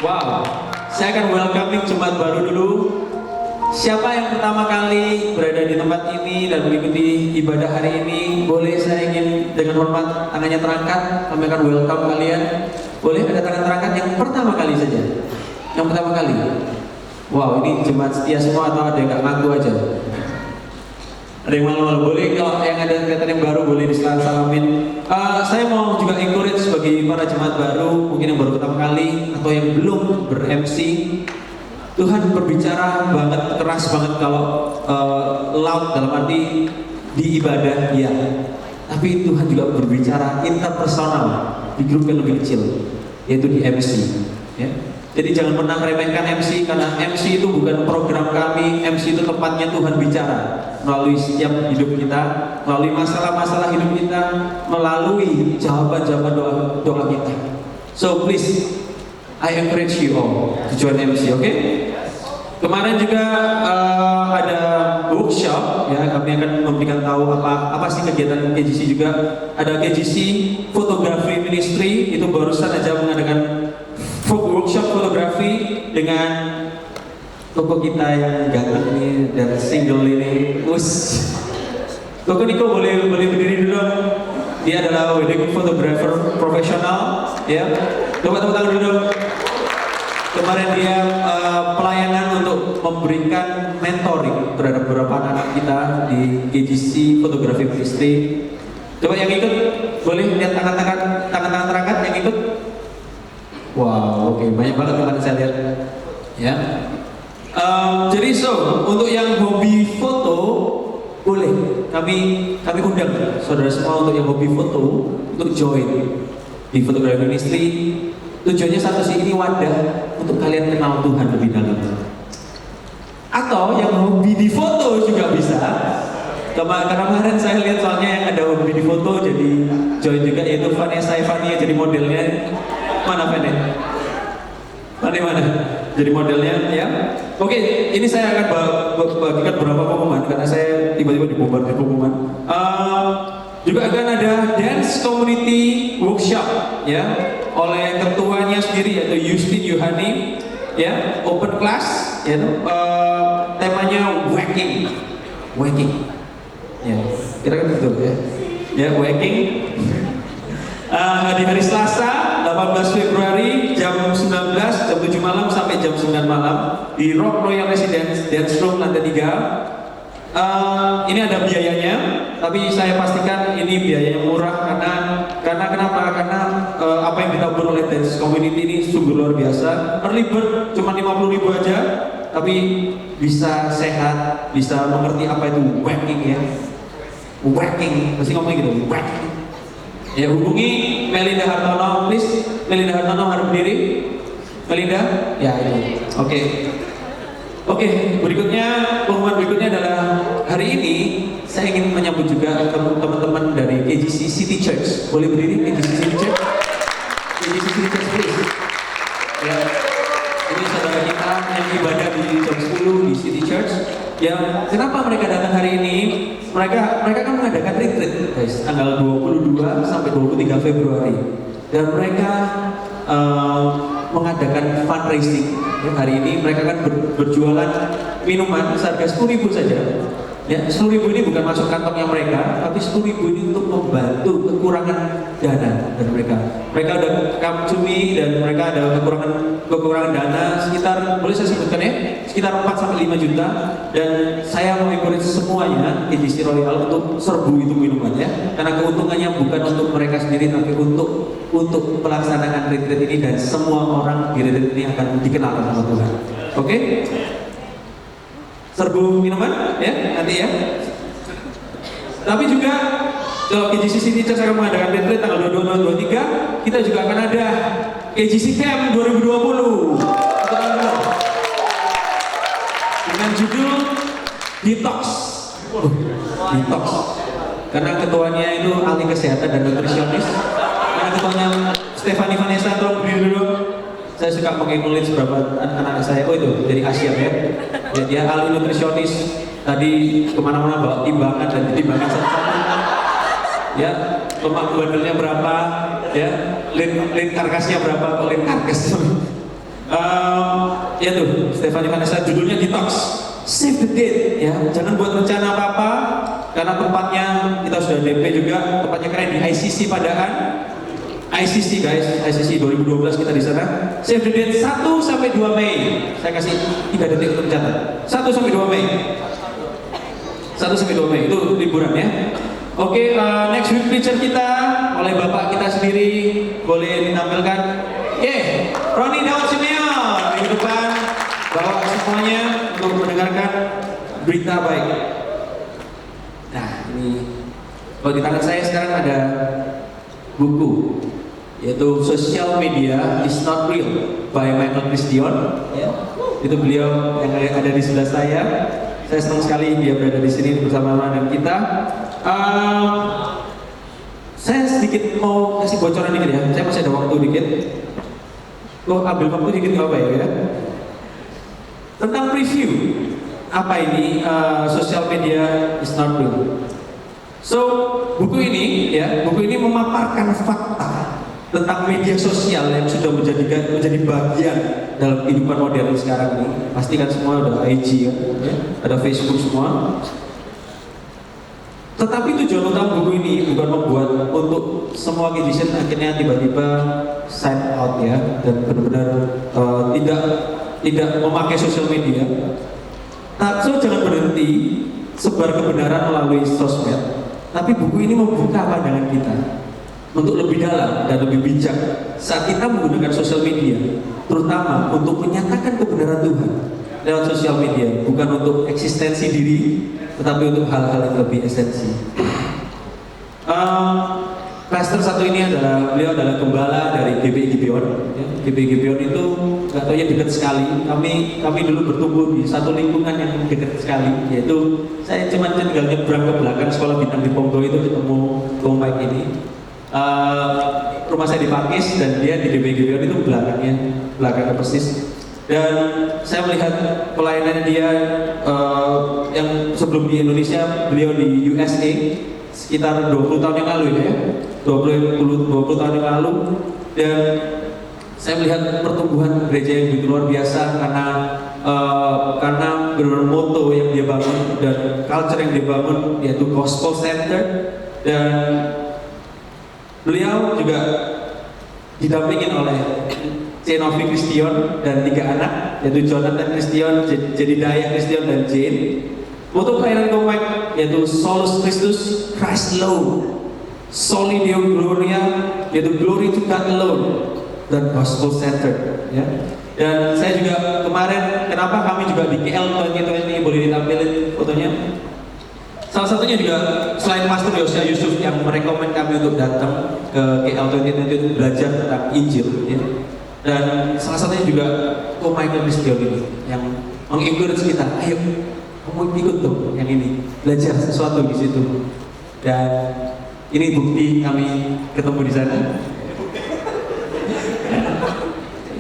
Wow, saya akan welcoming jemaat baru dulu. Siapa yang pertama kali berada di tempat ini dan mengikuti ibadah hari ini, boleh saya ingin dengan hormat tangannya terangkat. Kami akan welcome kalian. Boleh ada tangan terangkat yang pertama kali saja. Yang pertama kali. Wow, ini jemaat setia semua atau ada yang nggak ngaku aja? Ada yang malu-malu, boleh kalau yang ada kelihatan yang baru boleh disalamin. Saya mau juga encourage bagi para jemaat baru, mungkin yang baru pertama kali atau yang belum ber-MC. Tuhan berbicara banget, keras banget kalau loud dalam arti di ibadah ya. Tapi Tuhan juga berbicara interpersonal di grup yang lebih kecil, yaitu di MC. Ya. Jadi jangan pernah remehkan MC, karena MC itu bukan program kami. MC itu tempatnya Tuhan bicara melalui setiap hidup kita, melalui masalah-masalah hidup kita, melalui jawaban-jawaban doa kita. So please, I encourage you all to join MC, okay? Kemarin juga ada workshop, ya kami akan memberikan tahu apa sih kegiatan KGC juga. Ada KGC Photography Ministry, itu barusan aja mengadakan workshop fotografi dengan toko kita yang ganteng ini dan single ini. Toko Niko boleh berdiri dulu. Dia adalah wedding photographer profesional, ya. Coba tepuk tangan dulu. Kemarin dia pelayanan untuk memberikan mentoring terhadap beberapa anak kita di KGC Fotografi Ministry. Coba yang ikut, boleh lihat tangan-tangan terangkat yang ikut. Wow, oke, banyak banget teman saya lihat. Ya. Jadi untuk yang hobi foto boleh kami undang saudara semua untuk yang hobi foto untuk join di Fotografi Ministry. Tujuannya satu sih, ini wadah untuk kalian kenal Tuhan lebih dalam. Atau yang hobi di foto juga bisa. Karena kemarin saya lihat soalnya yang ada hobi di foto jadi join juga, yaitu Vanessa Evania jadi modelnya. Mana Vane? Mana? Jadi modelnya ya. Oke, ini saya akan bagikan beberapa pengumuman karena saya tiba-tiba dibombardir pengumuman. Juga akan ada dance community workshop ya oleh ketuanya sendiri yaitu Justin Yohani ya, open class ya, temanya waking ya, kira-kira betul ya waking. Di hari Selasa 18 Februari jam 19, jam 7 malam sampai jam 9 malam di Rock Royal Residence Dance Room lantai 3. Ini ada biayanya, tapi saya pastikan ini biayanya murah karena kenapa? Karena apa yang ditabur oleh dance community ini sungguh luar biasa. Early bird cuma 50.000 aja, tapi bisa sehat, bisa mengerti apa itu waking ya. Waking, pasti ngomongnya gitu, waking. Ya, hubungi Melinda Hartono, please. Melinda Hartono harus berdiri. Melinda, ya itu. Oke, pengumuman berikutnya adalah hari ini saya ingin menyambut juga teman-teman dari KGC City Church. Boleh berdiri KGC City Church? KGC City Church, please. Ya, ini saudara kita yang ibadah di jam 10 di City Church. Ya, kenapa mereka datang hari ini? Mereka kan mengadakan retreat guys, tanggal 22 sampai 23 Februari, dan mereka mengadakan fundraising ya, hari ini mereka kan berjualan minuman seharga 10.000 saja ya. 10.000 ini bukan masuk kantongnya mereka, tapi 10.000 ini untuk membantu kekurangan dana dari mereka udah cumi dan mereka ada kekurangan dana sekitar, boleh saya sebutkan ya, sekitar 4-5 juta. Dan saya mau encourage semuanya KGC Royal untuk serbu itu minumannya, karena keuntungannya bukan untuk mereka sendiri, tapi untuk pelaksanaan retreat ini, dan semua orang di retreat ini akan dikenal sama Tuhan. Oke? Serbu minuman ya nanti ya. Tapi juga kalau KGC City Church akan mengadakan retreat tanggal 22-23, kita juga akan ada KGC Camp 2020 dengan judul Detox. Detox. Karena ketuanya itu ahli kesehatan dan nutrisionis. Karena ketuanya Stephanie Vanessa, tolong berdiri dulu. Saya suka mengemulis beberapa anak-anak saya. Oh itu dari Asia ya. Dia ahli nutrisionis. Tadi kemana-mana bawa timbangan dan ditimbangan satu-satu. Ya, lemak bandelnya berapa? Ya, lean karkasnya berapa? Kok lean karkas? Ya tuh, Stefani Vanessa, judulnya Detox. Save the date ya, jangan buat rencana apa-apa karena tempatnya kita sudah DP juga, tempatnya keren di ICC Padaan. ICC guys, ICC 2012 kita di sana. Save the date 1 sampai 2 Mei. Saya kasih 3 detik untuk mencatat. 1 sampai 2 Mei. 1 sampai 2 Mei itu liburan ya. Oke, next week preacher kita oleh bapak kita sendiri, boleh ditampilkan. Roni Daud Simeon di depan bawa semuanya untuk mendengarkan berita baik. Nah, ini kalau di tangan saya sekarang ada buku, yaitu Social Media is Not Real by Michael Christian. Ya. Itu beliau yang ada di sebelah saya. Saya senang sekali dia berada di sini bersama dengan kita. Saya sedikit mau kasih bocoran dikit ya. Saya masih ada waktu dikit. Ambil waktu dikit nggak apa ya? Tentang preview apa ini social media is not real. So buku ini memaparkan fakta tentang media sosial yang sudah menjadi bagian dalam kehidupan modern sekarang ini. Pasti kan semua ada IG kan, ya? Ada Facebook semua. Tetapi tujuan utama buku ini bukan membuat untuk semua Kijisan akhirnya tiba-tiba sign out ya, dan benar-benar tidak memakai sosial media. So jangan berhenti sebar kebenaran melalui sosmed. Tapi buku ini membuka pandangan kita untuk lebih dalam dan lebih bijak saat kita menggunakan sosial media, terutama untuk menyatakan kebenaran Tuhan lewat sosial media, bukan untuk eksistensi diri, tetapi untuk hal-hal yang lebih esensi. Pastor satu ini beliau adalah gembala dari GBI Gibeon. Ya, GBI Gibeon itu nggak tahu ya dekat sekali. Kami dulu bertumbuh di satu lingkungan yang dekat sekali, yaitu saya cuma tinggal nyebrang ke belakang sekolah bintang di Ponggol itu ketemu Bung Mike ini. Rumah saya di Pakis dan dia di GBI Gibeon itu belakangnya persis. Dan saya melihat pelayanannya dia yang sebelum di Indonesia, beliau di USA sekitar 20 tahun yang lalu ya, 20 tahun yang lalu. Dan saya melihat pertumbuhan gereja yang begitu luar biasa karena benar moto yang dia bangun dan culture yang dia bangun, yaitu gospel center. Dan beliau juga didampingin oleh Novi Christian dan 3 anak, yaitu Jonathan Christian, Jedediah Christian, dan Jane. Moto pelayanan Kompak yaitu Solus Christus, Christ alone, Soli Deo Gloria, yaitu Glory to God alone, dan Gospel Center. Ya. Dan saya juga kemarin, kenapa kami juga di KL 2020, boleh ditampilin fotonya? Salah satunya juga selain Pastor Yosya Yusuf yang merekomend kami untuk datang ke KL 2020 untuk belajar tentang Injil. Ya. Dan salah satunya juga Michael Christian ini yang mengencourage kita, ayo kamu ikut dong yang ini, belajar sesuatu di situ. Dan ini bukti kami ketemu di sana.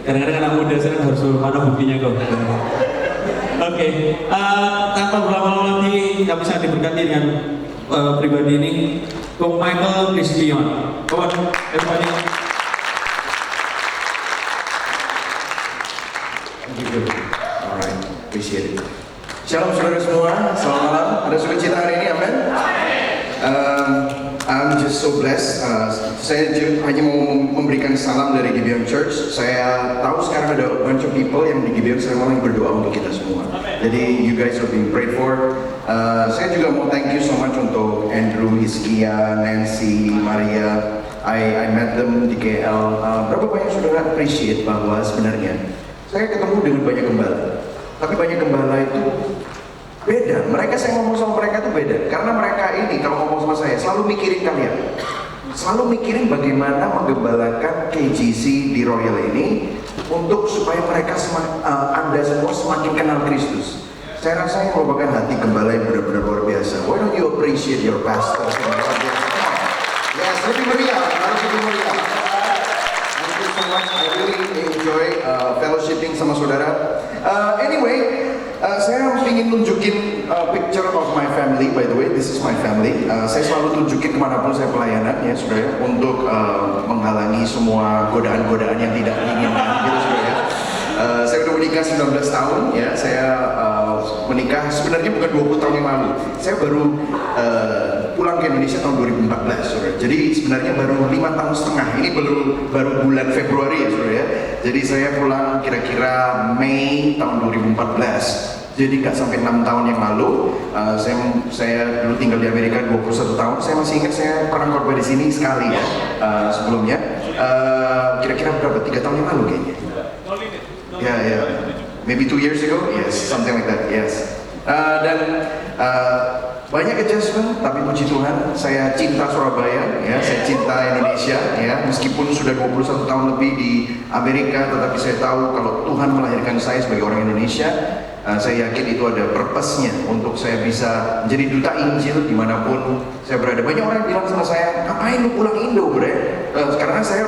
Kadang-kadang anak muda sekarang harus mana buktinya kok. Oke, tanpa berlama-lama lagi, kami sangat diberkati dengan pribadi ini, Michael Christian. Come on, everybody. Alright, appreciate it. Shalom saudara semua, selamat malam. Ada sukacita hari ini, amin. I'm just so blessed. Saya hanya mau memberikan salam dari Gibeon Church. Saya tahu sekarang ada a bunch of people yang di Gibeon. Saya mau berdoa untuk kita semua. Jadi you guys are being prayed for. Saya juga mau thank you so much untuk Andrew, Hizkia, Nancy, Maria. I met them di KL. Berapa banyak saudara appreciate bahwa sebenarnya saya ketemu dengan banyak gembala. Tapi banyak gembala itu beda. Saya ngomong sama mereka itu beda. Karena mereka ini kalau ngomong sama saya selalu mikirin kalian. Selalu mikirin bagaimana menggembalakan KGC di Royal ini untuk supaya mereka Anda semua semakin kenal Kristus. Saya rasa ini merupakan hati gembala yang benar-benar luar biasa. Why don't you appreciate your pastor? Yes, lebih meriah. Harus lebih meriah. Thank you so much. I really enjoy fellowshipping sama saudara. Anyway, saya ingin nunjukin picture of my family. By the way, this is my family. Saya selalu tunjukin kemanapun saya pelayanan ya, saudara, untuk menghalangi semua godaan-godaan yang tidak diinginkan, gitu saudara. menikah 19 tahun ya. Saya menikah sebenarnya bukan 20 tahun yang lalu. Saya baru pulang ke Indonesia tahun 2014, saudara. Jadi sebenarnya baru 5 tahun setengah. Ini baru bulan Februari ya, saudara ya. Jadi saya pulang kira-kira Mei tahun 2014. Jadi nggak sampai 6 tahun yang lalu. Saya dulu tinggal di Amerika 21 tahun. Saya masih ingat saya pernah khotbah di sini sekali ya sebelumnya. Kira-kira berapa? 3 tahun yang lalu kayaknya. Ya, maybe 2 years ago, yes, something like that, yes. Dan banyak adjustment, tapi puji Tuhan, saya cinta Surabaya, ya, saya cinta Indonesia, ya. Meskipun sudah 21 tahun lebih di Amerika, tetapi saya tahu kalau Tuhan melahirkan saya sebagai orang Indonesia. Saya yakin itu ada purpose-nya untuk saya bisa menjadi duta Injil dimanapun saya berada. Banyak orang bilang sama saya, ngapain lu pulang Indo, bre? Karena saya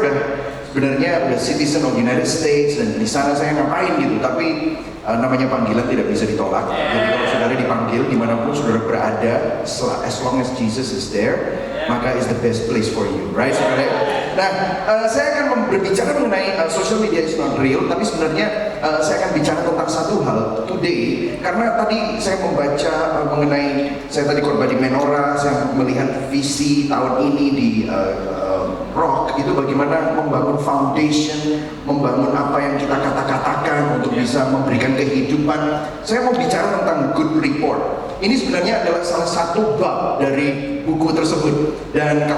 sebenarnya udah citizen of United States dan di sana saya ngapain gitu. Tapi namanya panggilan tidak bisa ditolak. Jadi kalau saudara dipanggil dimanapun saudara berada, as long as Jesus is there, maka is the best place for you, right, saudara? Nah, saya akan berbicara mengenai social media is not real, tapi sebenarnya saya akan bicara tentang satu hal today, karena tadi saya membaca mengenai, saya tadi khotbah di Menora, saya melihat visi tahun ini di Rock itu bagaimana membangun foundation, membangun apa yang kita katakan untuk bisa memberikan kehidupan. Saya mau bicara tentang good report. Ini sebenarnya adalah salah satu bab dari buku tersebut dan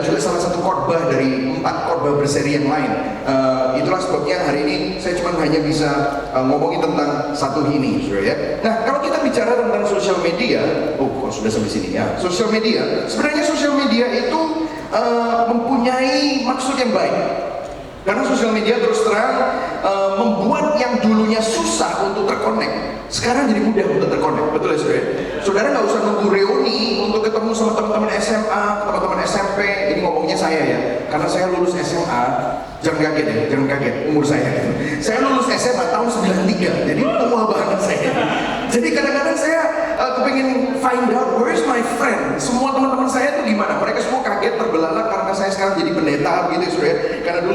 juga salah satu khotbah dari 4 khotbah berseri yang lain. Itulah sebabnya hari ini saya cuma hanya bisa ngomongin tentang satu ini, saudara ya. Nah, kalau kita bicara tentang sosial media, sudah sampai sini ya. Sosial media, sebenarnya sosial media itu mempunyai maksud yang baik. Karena sosial media terus terang membuat yang dulunya susah untuk terkonek, sekarang jadi mudah untuk terkonek. Betul ya, saudara? Saudara nggak usah nunggu reuni untuk ketemu sama teman-teman SMA, teman-teman SMP. Ini ngomongnya saya ya, karena saya lulus SMA. Jangan kaget ya, jangan kaget umur saya. Saya lulus SMA tahun 93, jadi tua banget saya. Jadi kadang-kadang saya kepingin find out where is my friend. Semua teman-teman saya itu gimana? Mereka semua kaget terbelalak karena saya sekarang jadi pendeta gitu, saudara. Karena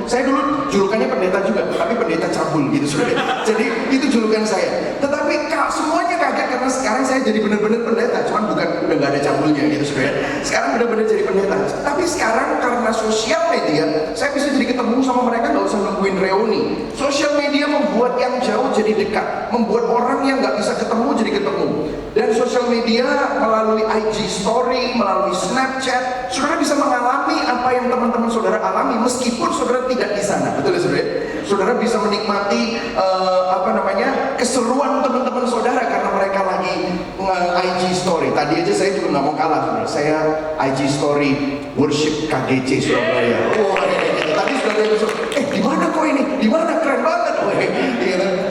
saya dulu julukannya pendeta juga, tapi pendeta cabul gitu, saudara. Jadi itu julukan saya. Tetapi semuanya kaget karena sekarang saya jadi benar-benar pendeta. Cuman udah nggak ada cabulnya gitu, saudara. Sekarang benar-benar jadi pendeta. Tapi sekarang karena sosial media, saya bisa jadi ketemu sama mereka, nggak usah nungguin reuni. Sosial media membuat yang jauh jadi dekat, membuat orang yang nggak bisa ketemu jadi ketemu. Dan sosial media melalui IG Story, melalui Snapchat, saudara bisa mengalami apa yang teman-teman saudara alami meskipun saudara tidak di sana. Betul ya, saudara? Saudara bisa menikmati keseruan teman-teman saudara karena mereka lagi IG Story. Tadi aja saya juga nggak mau kalah, saudara. Saya IG Story worship KGC Surabaya. Tadi sudah ada yang di mana kok ini? Di mana? Keren banget.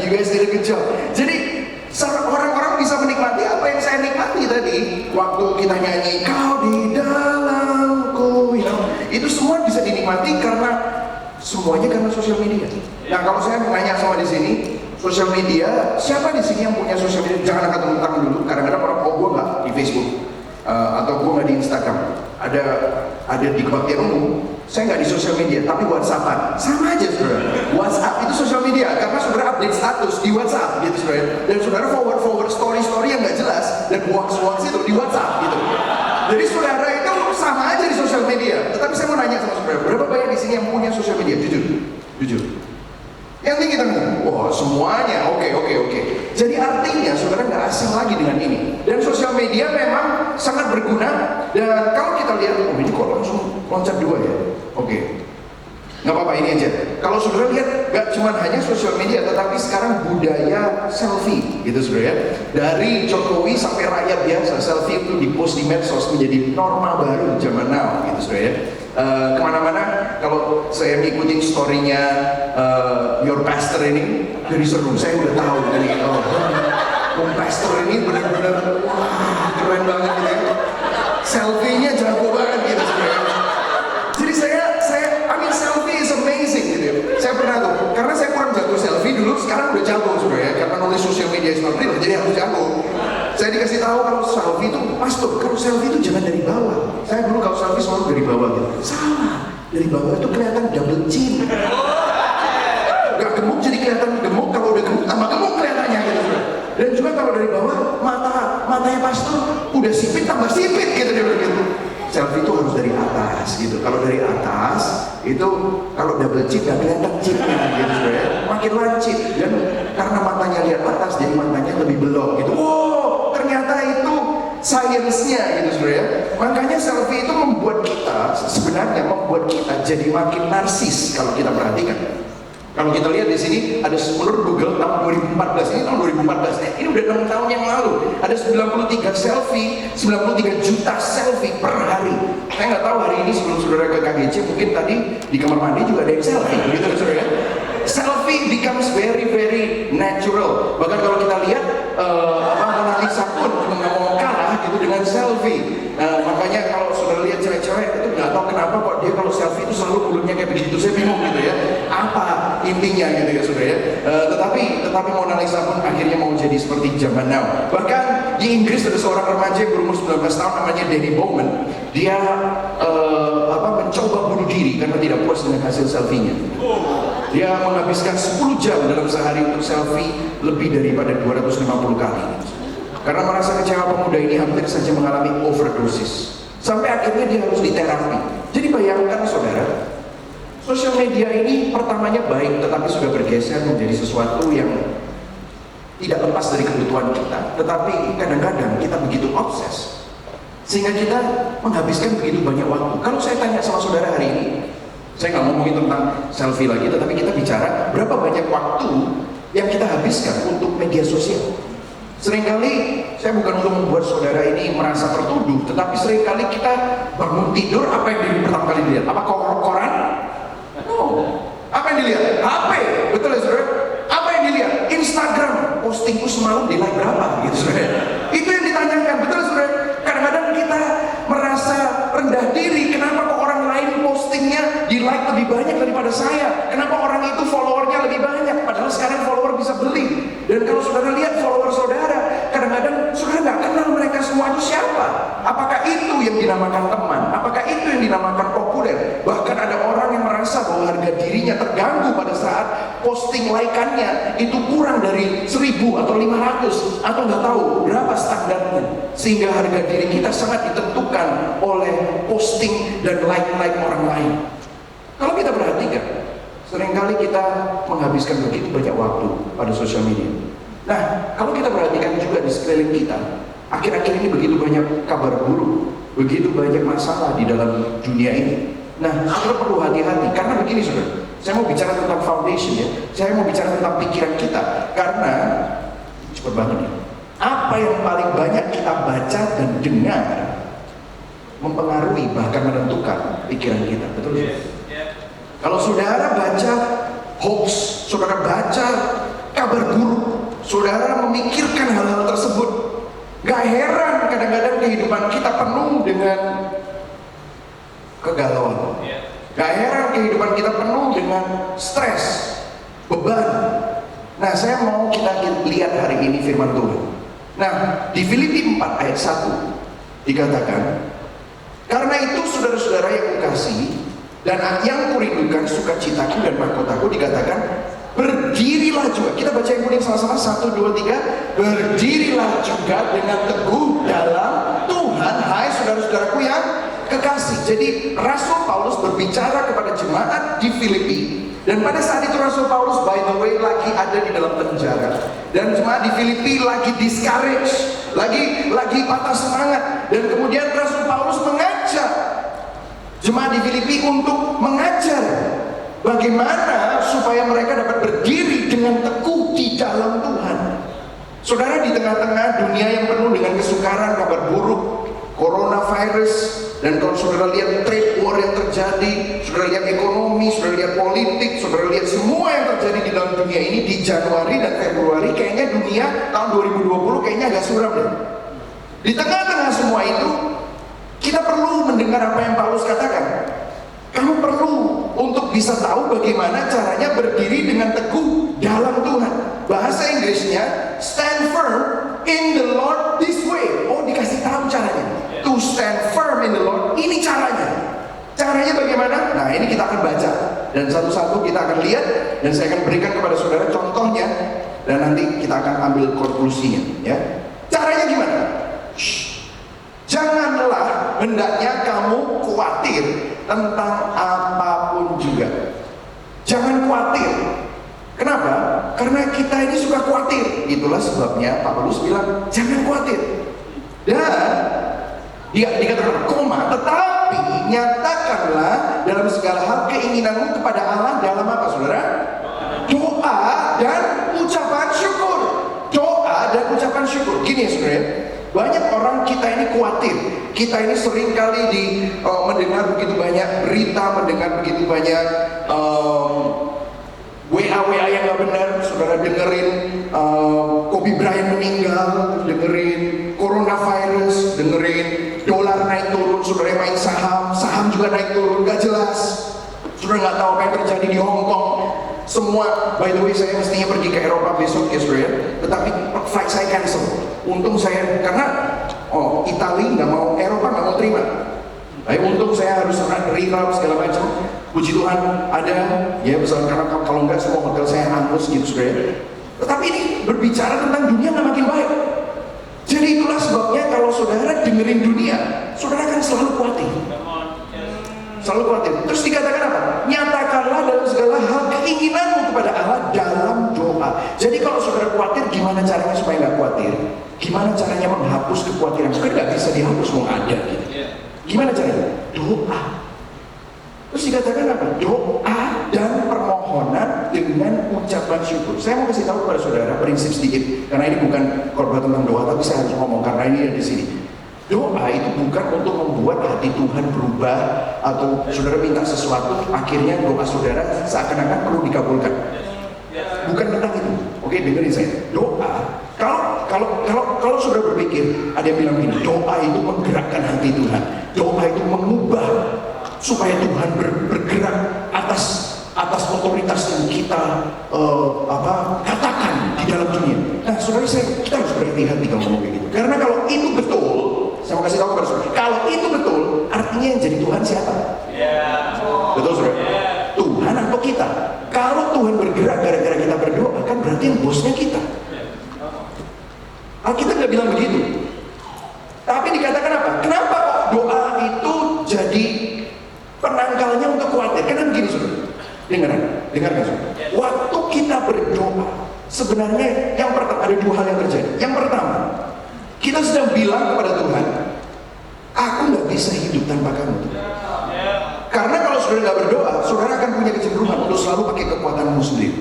You guys did a good job. Jadi orang-orang bisa menikmati apa yang saya nikmati tadi waktu kita nyanyi kau di dalamku, itu semua bisa dinikmati karena semuanya karena sosial media. Nah, kalau saya nanya sama di sini, sosial media, siapa di sini yang punya sosial media? Jangan angkat tangan dulu. Kadang-kadang orang, gue nggak di Facebook atau gue nggak di Instagram. Ada di kebaktian umum. Saya nggak di sosial media, tapi WhatsAppan. Sama aja, saudara. WhatsApp itu sosial media karena saudara update status di WhatsApp, gitu, saudara. Dan saudara forward story yang nggak jelas dan hoax itu di WhatsApp, gitu. Jadi saudara itu sama aja di sosial media. Tetapi saya mau nanya sama saudara, berapa banyak di sini yang punya sosial media? Jujur. Yang tinggi tangan. Wah, semuanya. Oke. Jadi artinya saudara nggak asing lagi dengan ini. Dan sosial media memang sangat berguna. Dan kalau kita lihat, ini kok langsung loncat 2 ya. Oke. Nggak apa-apa, ini aja. Kalau saudara lihat, nggak cuma hanya sosial media, tetapi sekarang budaya selfie, gitu saudara ya. Dari Jokowi sampai rakyat biasa, selfie itu dipost di medsos menjadi norma baru zaman now, gitu saudara ya. Kemana-mana, kalau saya ngikutin story-nya Your Pastor ini, jadi seru. Saya udah tahu dari Pastor ini benar-benar wah keren banget gitu ya. Selfie-nya jago banget gitu saudara. Jadi selfie is amazing gitu ya. Saya pernah tuh, karena saya kurang jago selfie dulu, sekarang udah jago saudara ya. Karena nulis sosial media seperti itu, jadi harus jago. Saya dikasih tahu kalau selfie itu, Mas tuh, kalau selfie itu jangan dari bawah. Saya dulu kalau selfie selalu dari bawah gitu. Salah, dari bawah itu kelihatan double chin. Gak gemuk jadi kelihatan gemuk, kalau dari bawah matanya pastor udah sipit tambah sipit gitu dia bilang gitu. Selfie itu harus dari atas gitu. Kalau dari atas itu kalau double chip gak kelihatan chipnya gitu sebenarnya, makin lancip. Dan karena matanya lihat atas jadi matanya lebih belok gitu. Oh ternyata itu sainsnya gitu sebenarnya. Makanya selfie itu membuat kita sebenarnya jadi makin narsis kalau kita perhatikan. Kalau kita lihat di sini ada menurut Google tahun 2014, ini tahun 2014, ini udah 6 tahun yang lalu. Ada 93 selfie, 93 juta selfie per hari. Saya nggak tahu hari ini sebelum saudara ke KGC mungkin tadi di kamar mandi juga ada yang selfie, gitu saudara. Selfie becomes very very natural. Bahkan kalau kita lihat Mona Lisa pun juga nggak mau kalah gitu dengan selfie. Makanya kalau saudara lihat cewek-cewek itu nggak tahu kenapa kok dia kalau selfie itu selalu mulutnya kayak begitu, saya bingung gitu ya. Apa intinya gitu ya saudara ya. Tetapi Mona Lisa pun akhirnya mau jadi seperti zaman now. Bahkan di Inggris ada seorang remaja yang berumur 19 tahun namanya Danny Bowman. Dia mencoba bunuh diri karena tidak puas dengan hasil selfie-nya. Dia menghabiskan 10 jam dalam sehari untuk selfie lebih daripada 250 kali. Karena merasa kecewa, pemuda ini hampir saja mengalami overdosis. Sampai akhirnya dia harus diterapi. Jadi bayangkan saudara, sosial media ini pertamanya baik, tetapi sudah bergeser menjadi sesuatu yang tidak lepas dari kebutuhan kita. Tetapi kadang-kadang kita begitu obses, sehingga kita menghabiskan begitu banyak waktu. Kalau saya tanya sama saudara hari ini, saya nggak ngomongin tentang selfie lagi, tetapi kita bicara berapa banyak waktu yang kita habiskan untuk media sosial. Seringkali, saya bukan untuk membuat saudara ini merasa tertuduh, tetapi seringkali kita bangun tidur, apa yang pertama kali dilihat? Apa koran? No. Apa yang dilihat? HP. Betul ya saudara? Apa yang dilihat? Instagram. Postingku semalam di like berapa? Gitu saudara. Itu yang ditanyakan. Betul saudara? Kadang-kadang kita merasa rendah diri. Kenapa kok orang lain postingnya di like lebih banyak daripada saya? Kenapa orang itu followernya lebih banyak? Padahal sekarang follower bisa beli. Dan kalau saudara lihat follower saudara, kadang-kadang saudara nggak kenal mereka semua itu siapa. Apakah itu yang dinamakan teman? Apakah itu yang dinamakan populer? Bahkan ada orang yang merasa bahwa harga dirinya terganggu pada saat posting like-annya itu kurang dari 1000 atau 500 atau nggak tahu berapa standarnya, sehingga harga diri kita sangat ditentukan oleh posting dan like orang lain. Kalau kita perhatikan, seringkali kita menghabiskan begitu banyak waktu pada sosial media. Nah, kalau kita perhatikan juga di sekeliling kita, akhir-akhir ini begitu banyak kabar buruk, begitu banyak masalah di dalam dunia ini. Nah, saudara perlu hati-hati, karena begini saudara, saya mau bicara tentang foundation ya, saya mau bicara tentang pikiran kita, karena cepat banget ya, apa yang paling banyak kita baca dan dengar mempengaruhi bahkan menentukan pikiran kita, betul saudara? Kalau saudara baca hoax, saudara baca kabar buruk, saudara memikirkan hal-hal tersebut, gak heran kadang-kadang kehidupan kita penuh dengan kegalauan. Gak heran kehidupan kita penuh dengan stres, beban. Nah, saya mau kita lihat hari ini firman Tuhan. Nah, di Filipi 4 ayat 1 dikatakan, karena itu saudara-saudara yang kukasihi dan yang kurindukan sukacitaku dan mahkotaku, dikatakan berdirilah juga. Kita baca yang kuning sama-sama, 1, 2, 3. Berdirilah juga dengan teguh dalam Tuhan, hai saudara-saudaraku yang kekasih. Jadi Rasul Paulus berbicara kepada jemaat di Filipi, dan pada saat itu Rasul Paulus by the way lagi ada di dalam penjara, dan jemaat di Filipi lagi discourage, lagi patah semangat, dan kemudian Rasul Paulus mengajak jemaat di Filipi untuk mengajar bagaimana supaya mereka dapat berdiri dengan teguh di dalam Tuhan. Saudara, di tengah-tengah dunia yang penuh dengan kesukaran, kabar buruk, coronavirus, dan kalau saudara lihat trade war yang terjadi, saudara lihat ekonomi, saudara lihat politik, saudara lihat semua yang terjadi di dalam dunia ini di Januari dan Februari, kayaknya dunia tahun 2020 kayaknya agak suram deh. Di tengah-tengah semua itu, kita perlu mendengar apa yang Paulus katakan. Kamu perlu untuk bisa tahu bagaimana caranya berdiri dengan teguh dalam Tuhan. Bahasa Inggrisnya, stand firm in the Lord this way. Oh, dikasih tahu caranya. To stand firm in the Lord, ini caranya. Caranya bagaimana? Nah, ini kita akan baca. Dan satu-satu kita akan lihat, dan saya akan berikan kepada saudara contohnya dan nanti kita akan ambil konklusinya ya. Caranya gimana? Janganlah hendaknya kamu khawatir tentang apapun juga. Jangan khawatir. Kenapa? Karena kita ini suka khawatir. Itulah sebabnya Pak Paulus bilang jangan khawatir. Dan dia dikatakan koma, tetapi nyatakanlah dalam segala hal keinginanmu kepada Allah dalam apa, saudara? Doa dan ucapan syukur. Doa dan ucapan syukur. Gini ya saudara, banyak orang kita ini khawatir. Kita ini sering kali mendengar begitu banyak berita, mendengar begitu banyak WA yang gak benar. Saudara dengerin Kobe Bryant meninggal, dengerin coronavirus, dengerin dolar naik turun, saudara main saham juga naik turun, gak jelas. Saudara nggak tahu apa yang terjadi di Hong Kong. Semua, by the way, saya mestinya pergi ke Eropa besok ya saudara, tetapi flight saya cancel. Untung saya, karena Italia nggak mau, Eropa nggak mau terima. Untung saya harus rehab segala macam. Puji Tuhan ada, ya misalnya karena kalau nggak semua hotel saya hangus gitu saudara. Tetapi ini berbicara tentang dunia nggak makin baik. Jadi itulah sebabnya kalau saudara dengerin dunia, saudara akan selalu khawatir. Selalu khawatir. Terus dikatakan apa? Nyatakanlah dalam segala hal keinginanmu kepada Allah dalam doa. Jadi kalau saudara khawatir, gimana caranya supaya nggak khawatir? Gimana caranya menghapus kekhawatiran? Sebenarnya nggak bisa dihapus, mau ada gitu. Gimana caranya? Doa. Terus dikatakan apa? Doa dan permohonan dengan ucapan syukur. Saya mau kasih tahu kepada saudara prinsip sedikit, karena ini bukan khotbah tentang doa, tapi saya harus ngomong karena ini ada di sini. Doa itu bukan untuk membuat hati Tuhan berubah, atau saudara minta sesuatu akhirnya doa saudara seakan-akan perlu dikabulkan. Bukan tentang itu. Oke, dengerin saya. Doa, kalau saudara berpikir, ada yang bilang gini, doa itu menggerakkan hati Tuhan. Doa itu mengubah supaya Tuhan bergerak atas otoritas yang kita katakan di dalam dunia. Nah, saudara, kita harus berhati-hati kalau ngomong begitu. Karena kalau itu betul, saya mau kasih tahu kepada saudara, kalau itu betul, artinya yang jadi Tuhan siapa? Betul saudara? Tuhan atau kita? Kalau Tuhan bergerak gara-gara kita berdoa, kan berarti yang bosnya kita. Alkitab nggak bilang begitu. Tapi dikatakan apa? Kenapa kok doa itu jadi penangkalnya untuk khawatir? Karena begini saudara, dengarkan saudara. Waktu kita berdoa, sebenarnya yang pertama ada dua hal yang terjadi. Yang pertama, kita sedang bilang kepada Tuhan, aku nggak bisa hidup tanpa kamu. Karena kalau saudara nggak berdoa, saudara akan punya kecenderungan untuk selalu pakai kekuatanmu sendiri.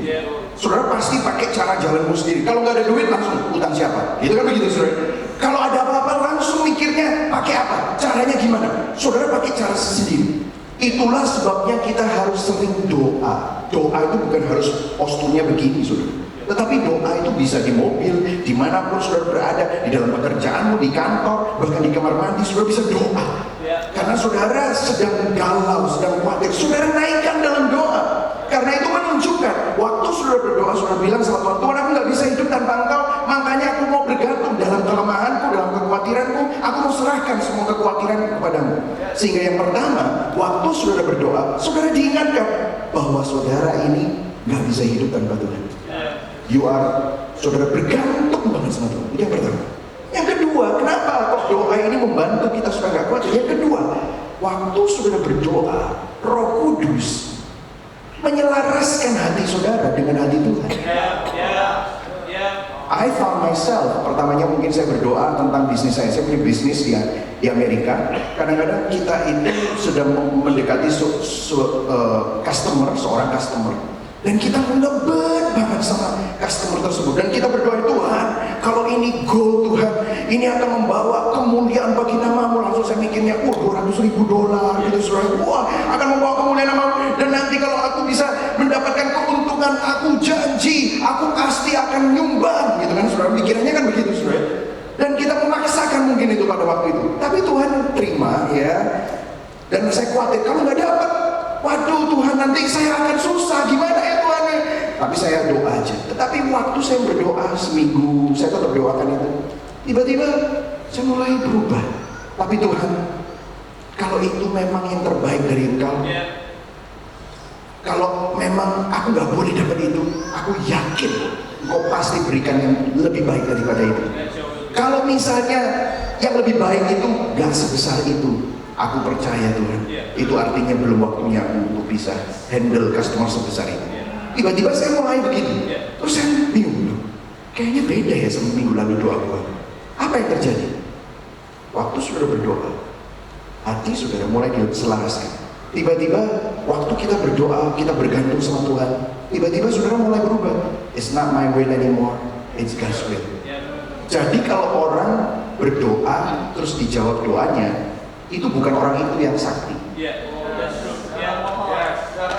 Saudara pasti pakai cara jalanmu sendiri. Kalau nggak ada duit langsung utang siapa? Itu kan begitu saudara. Kalau ada apa-apa langsung mikirnya pakai apa? Caranya gimana? Saudara pakai cara sendiri. Itulah sebabnya kita harus sering doa. Doa itu bukan harus posturnya begini saudara. Tetapi doa itu bisa di mobil, dimanapun saudara berada, di dalam pekerjaanmu, di kantor, bahkan di kamar mandi, saudara bisa doa. Karena saudara sedang galau, sedang khawatir, saudara naikkan dalam doa. Karena itu menunjukkan, waktu saudara berdoa, saudara bilang sama Tuhan, Tuhan aku nggak bisa hidup tanpa Engkau, makanya aku mau bergantung dalam kelemahanku, dalam kekhawatiranku, aku mau serahkan semua kekhawatiran kepadamu. Sehingga yang pertama, waktu saudara berdoa, saudara diingatkan bahwa saudara ini nggak bisa hidup tanpa Tuhan. Saudara bergantung banget sama Tuhan. Itu yang pertama. Yang kedua, kenapa kok doa ini membantu kita supaya nggak khawatir? Yang kedua, waktu saudara berdoa, Roh Kudus menyelaraskan hati saudara dengan hati Tuhan. I found myself, pertamanya mungkin saya berdoa tentang bisnis saya punya bisnis di Amerika. Kadang-kadang kita itu sedang mendekati seorang customer. Dan kita ngebet banget sama customer tersebut. Dan kita berdoa, Tuhan, kalau ini goal Tuhan, ini akan membawa kemuliaan bagi namamu. Langsung saya mikirnya, $200,000 gitu. Wah, akan membawa kemuliaan namamu. Dan nanti kalau aku bisa mendapatkan keuntungan, aku janji, aku pasti akan nyumbang gitu kan, saudara. Pikirannya kan begitu, saudara. Dan kita memaksakan mungkin itu pada waktu itu. Tapi Tuhan terima ya. Dan saya khawatir, kalau nggak dapat, waduh Tuhan, nanti saya akan susah, gimana ya Tuhan? Tapi saya doa aja. Tetapi waktu saya berdoa seminggu, saya tetap doakan itu. Tiba-tiba saya mulai berubah. Tapi Tuhan, kalau itu memang yang terbaik dari Engkau, kalau memang aku nggak boleh dapat itu, aku yakin Engkau pasti berikan yang lebih baik daripada itu. Kalau misalnya yang lebih baik itu gak sebesar itu, aku percaya Tuhan, itu artinya belum waktunya aku untuk bisa handle customer sebesar itu. Tiba-tiba saya mulai begitu, terus saya bingung, kayaknya beda ya sama minggu lalu doa gua. Apa yang terjadi? Waktu saudara berdoa, hati saudara mulai diselaraskan. Tiba-tiba waktu kita berdoa, kita bergantung sama Tuhan, tiba-tiba saudara mulai berubah. It's not my will anymore, it's God's will. Jadi kalau orang berdoa terus dijawab doanya, itu bukan orang itu yang sakti.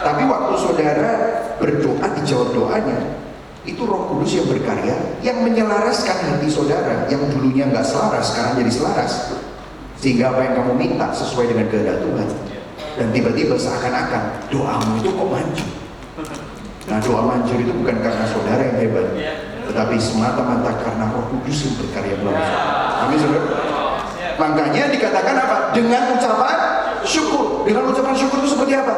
Tapi waktu saudara berdoa dijawab doanya, itu Roh Kudus yang berkarya, yang menyelaraskan hati saudara yang dulunya nggak selaras, sekarang jadi selaras. Sehingga apa yang kamu minta sesuai dengan kehendak Tuhan. Dan tiba-tiba seakan-akan doamu itu kok manjur. Nah, doa manjur itu bukan karena saudara yang hebat, tetapi semata-mata karena Roh Kudus yang berkarya melalui saudara. Amin, saudara. Makanya dikatakan apa? Dengan ucapan syukur. Dengan ucapan syukur itu seperti apa?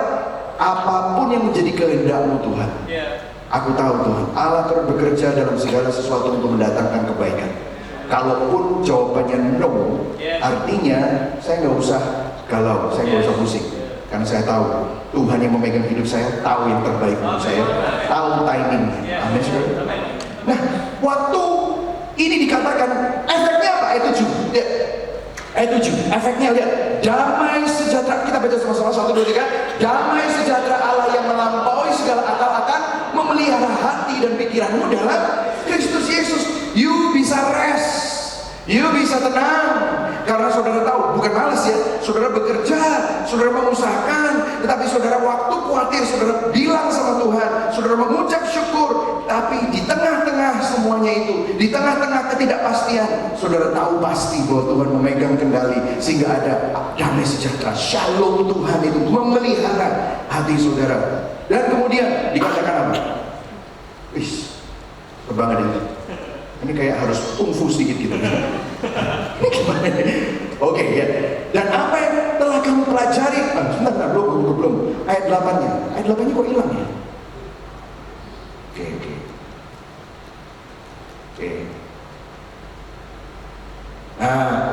Apapun yang menjadi kehendakmu Tuhan, aku tahu Tuhan, Allah terus bekerja dalam segala sesuatu untuk mendatangkan kebaikan. Kalaupun jawabannya no, artinya saya nggak usah galau, saya nggak usah pusing, karena saya tahu Tuhan yang memegang hidup saya, tahu yang terbaik untuk saya, tahu timingnya. Amin, saudara. Nah, waktu ini dikatakan, efeknya apa? Ayat 7. Ayat 7, efeknya lihat, damai sejahtera, kita baca sama-sama 1, 2, 3. Damai sejahtera Allah yang melampaui segala akal akan memelihara hati dan pikiranmu dalam Kristus Yesus. You bisa rest, you bisa tenang, karena saudara tahu, bukan malas ya, saudara bekerja, saudara mengusahakan, tetapi saudara waktu khawatir, saudara bilang sama Tuhan, saudara mengucap syukur. Tapi di tengah-tengah semuanya itu, di tengah-tengah ketidakpastian, saudara tahu pasti bahwa Tuhan memegang kendali, sehingga ada damai sejahtera, shalom Tuhan itu memelihara hati saudara. Dan kemudian dikatakan apa? Wis, kebangan ini. Ini kayak harus kungfu sedikit gitu. Gimana? Oke ya. Dan apa yang telah kamu pelajari? Sebentar, belum. Ayat 8-nya. Ayat 8-nya kok hilang ya? Oke. Nah,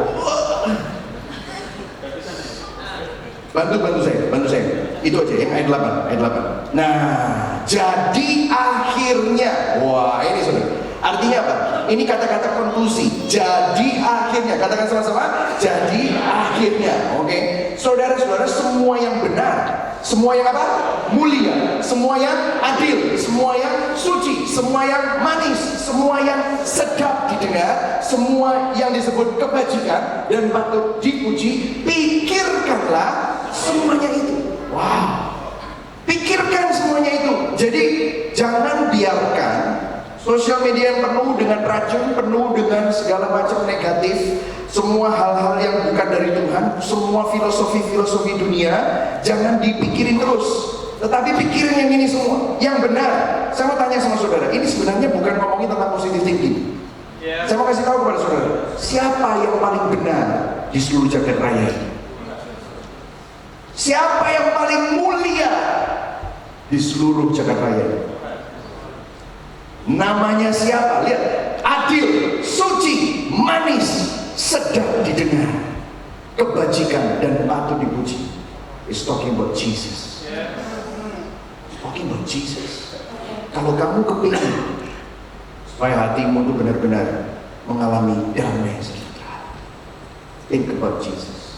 bantu saya. Itu aja yang ayat 8. Nah, jadi akhirnya, wah ini saudara. Artinya apa? Ini kata-kata konklusi. Jadi akhirnya, katakan sama-sama. Jadi akhirnya, oke. Saudara-saudara, semua yang benar, semua yang apa? Mulia, semua yang adil, semua yang suci, semua yang manis, semua yang sedap didengar, semua yang disebut kebajikan dan patut dipuji, pikirkanlah semuanya itu. Wow. Pikirkan semuanya itu. Jadi jangan biarkan sosial media yang penuh dengan racun, penuh dengan segala macam negatif, semua hal-hal yang bukan dari Tuhan, semua filosofi dunia, jangan dipikirin terus. Tetapi pikirin yang ini semua, yang benar. Saya mau tanya sama saudara, ini sebenarnya bukan ngomongin tentang positive thinking. Saya mau kasih tahu kepada saudara, siapa yang paling benar di seluruh jagat raya ini? Siapa yang paling mulia di seluruh jagat raya ini? Namanya siapa? Lihat, adil, suci, manis, sedap didengar, kebajikan dan patut dipuji. It's talking about Jesus. It's talking about Jesus. Kalau kamu kepingin supaya hatimu itu benar-benar mengalami damai sejahtera, think about Jesus.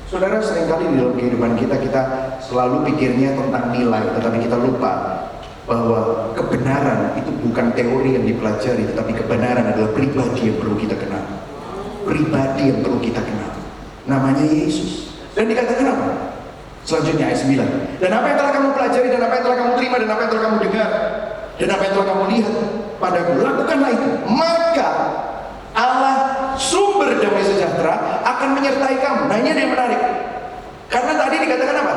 Saudara, seringkali di dalam kehidupan kita selalu pikirnya tentang nilai, tetapi kita lupa bahwa kebenaran itu bukan teori yang dipelajari, tetapi kebenaran adalah pribadi yang perlu kita kenal. Pribadi yang perlu kita kenal. Namanya Yesus. Dan dikatakan apa? Selanjutnya ayat 9. Dan apa yang telah kamu pelajari, dan apa yang telah kamu terima, dan apa yang telah kamu dengar, dan apa yang telah kamu lihat padaku, lakukanlah itu. Maka Allah sumber damai sejahtera akan menyertai kamu. Nah, ini ada yang menarik. Karena tadi dikatakan apa?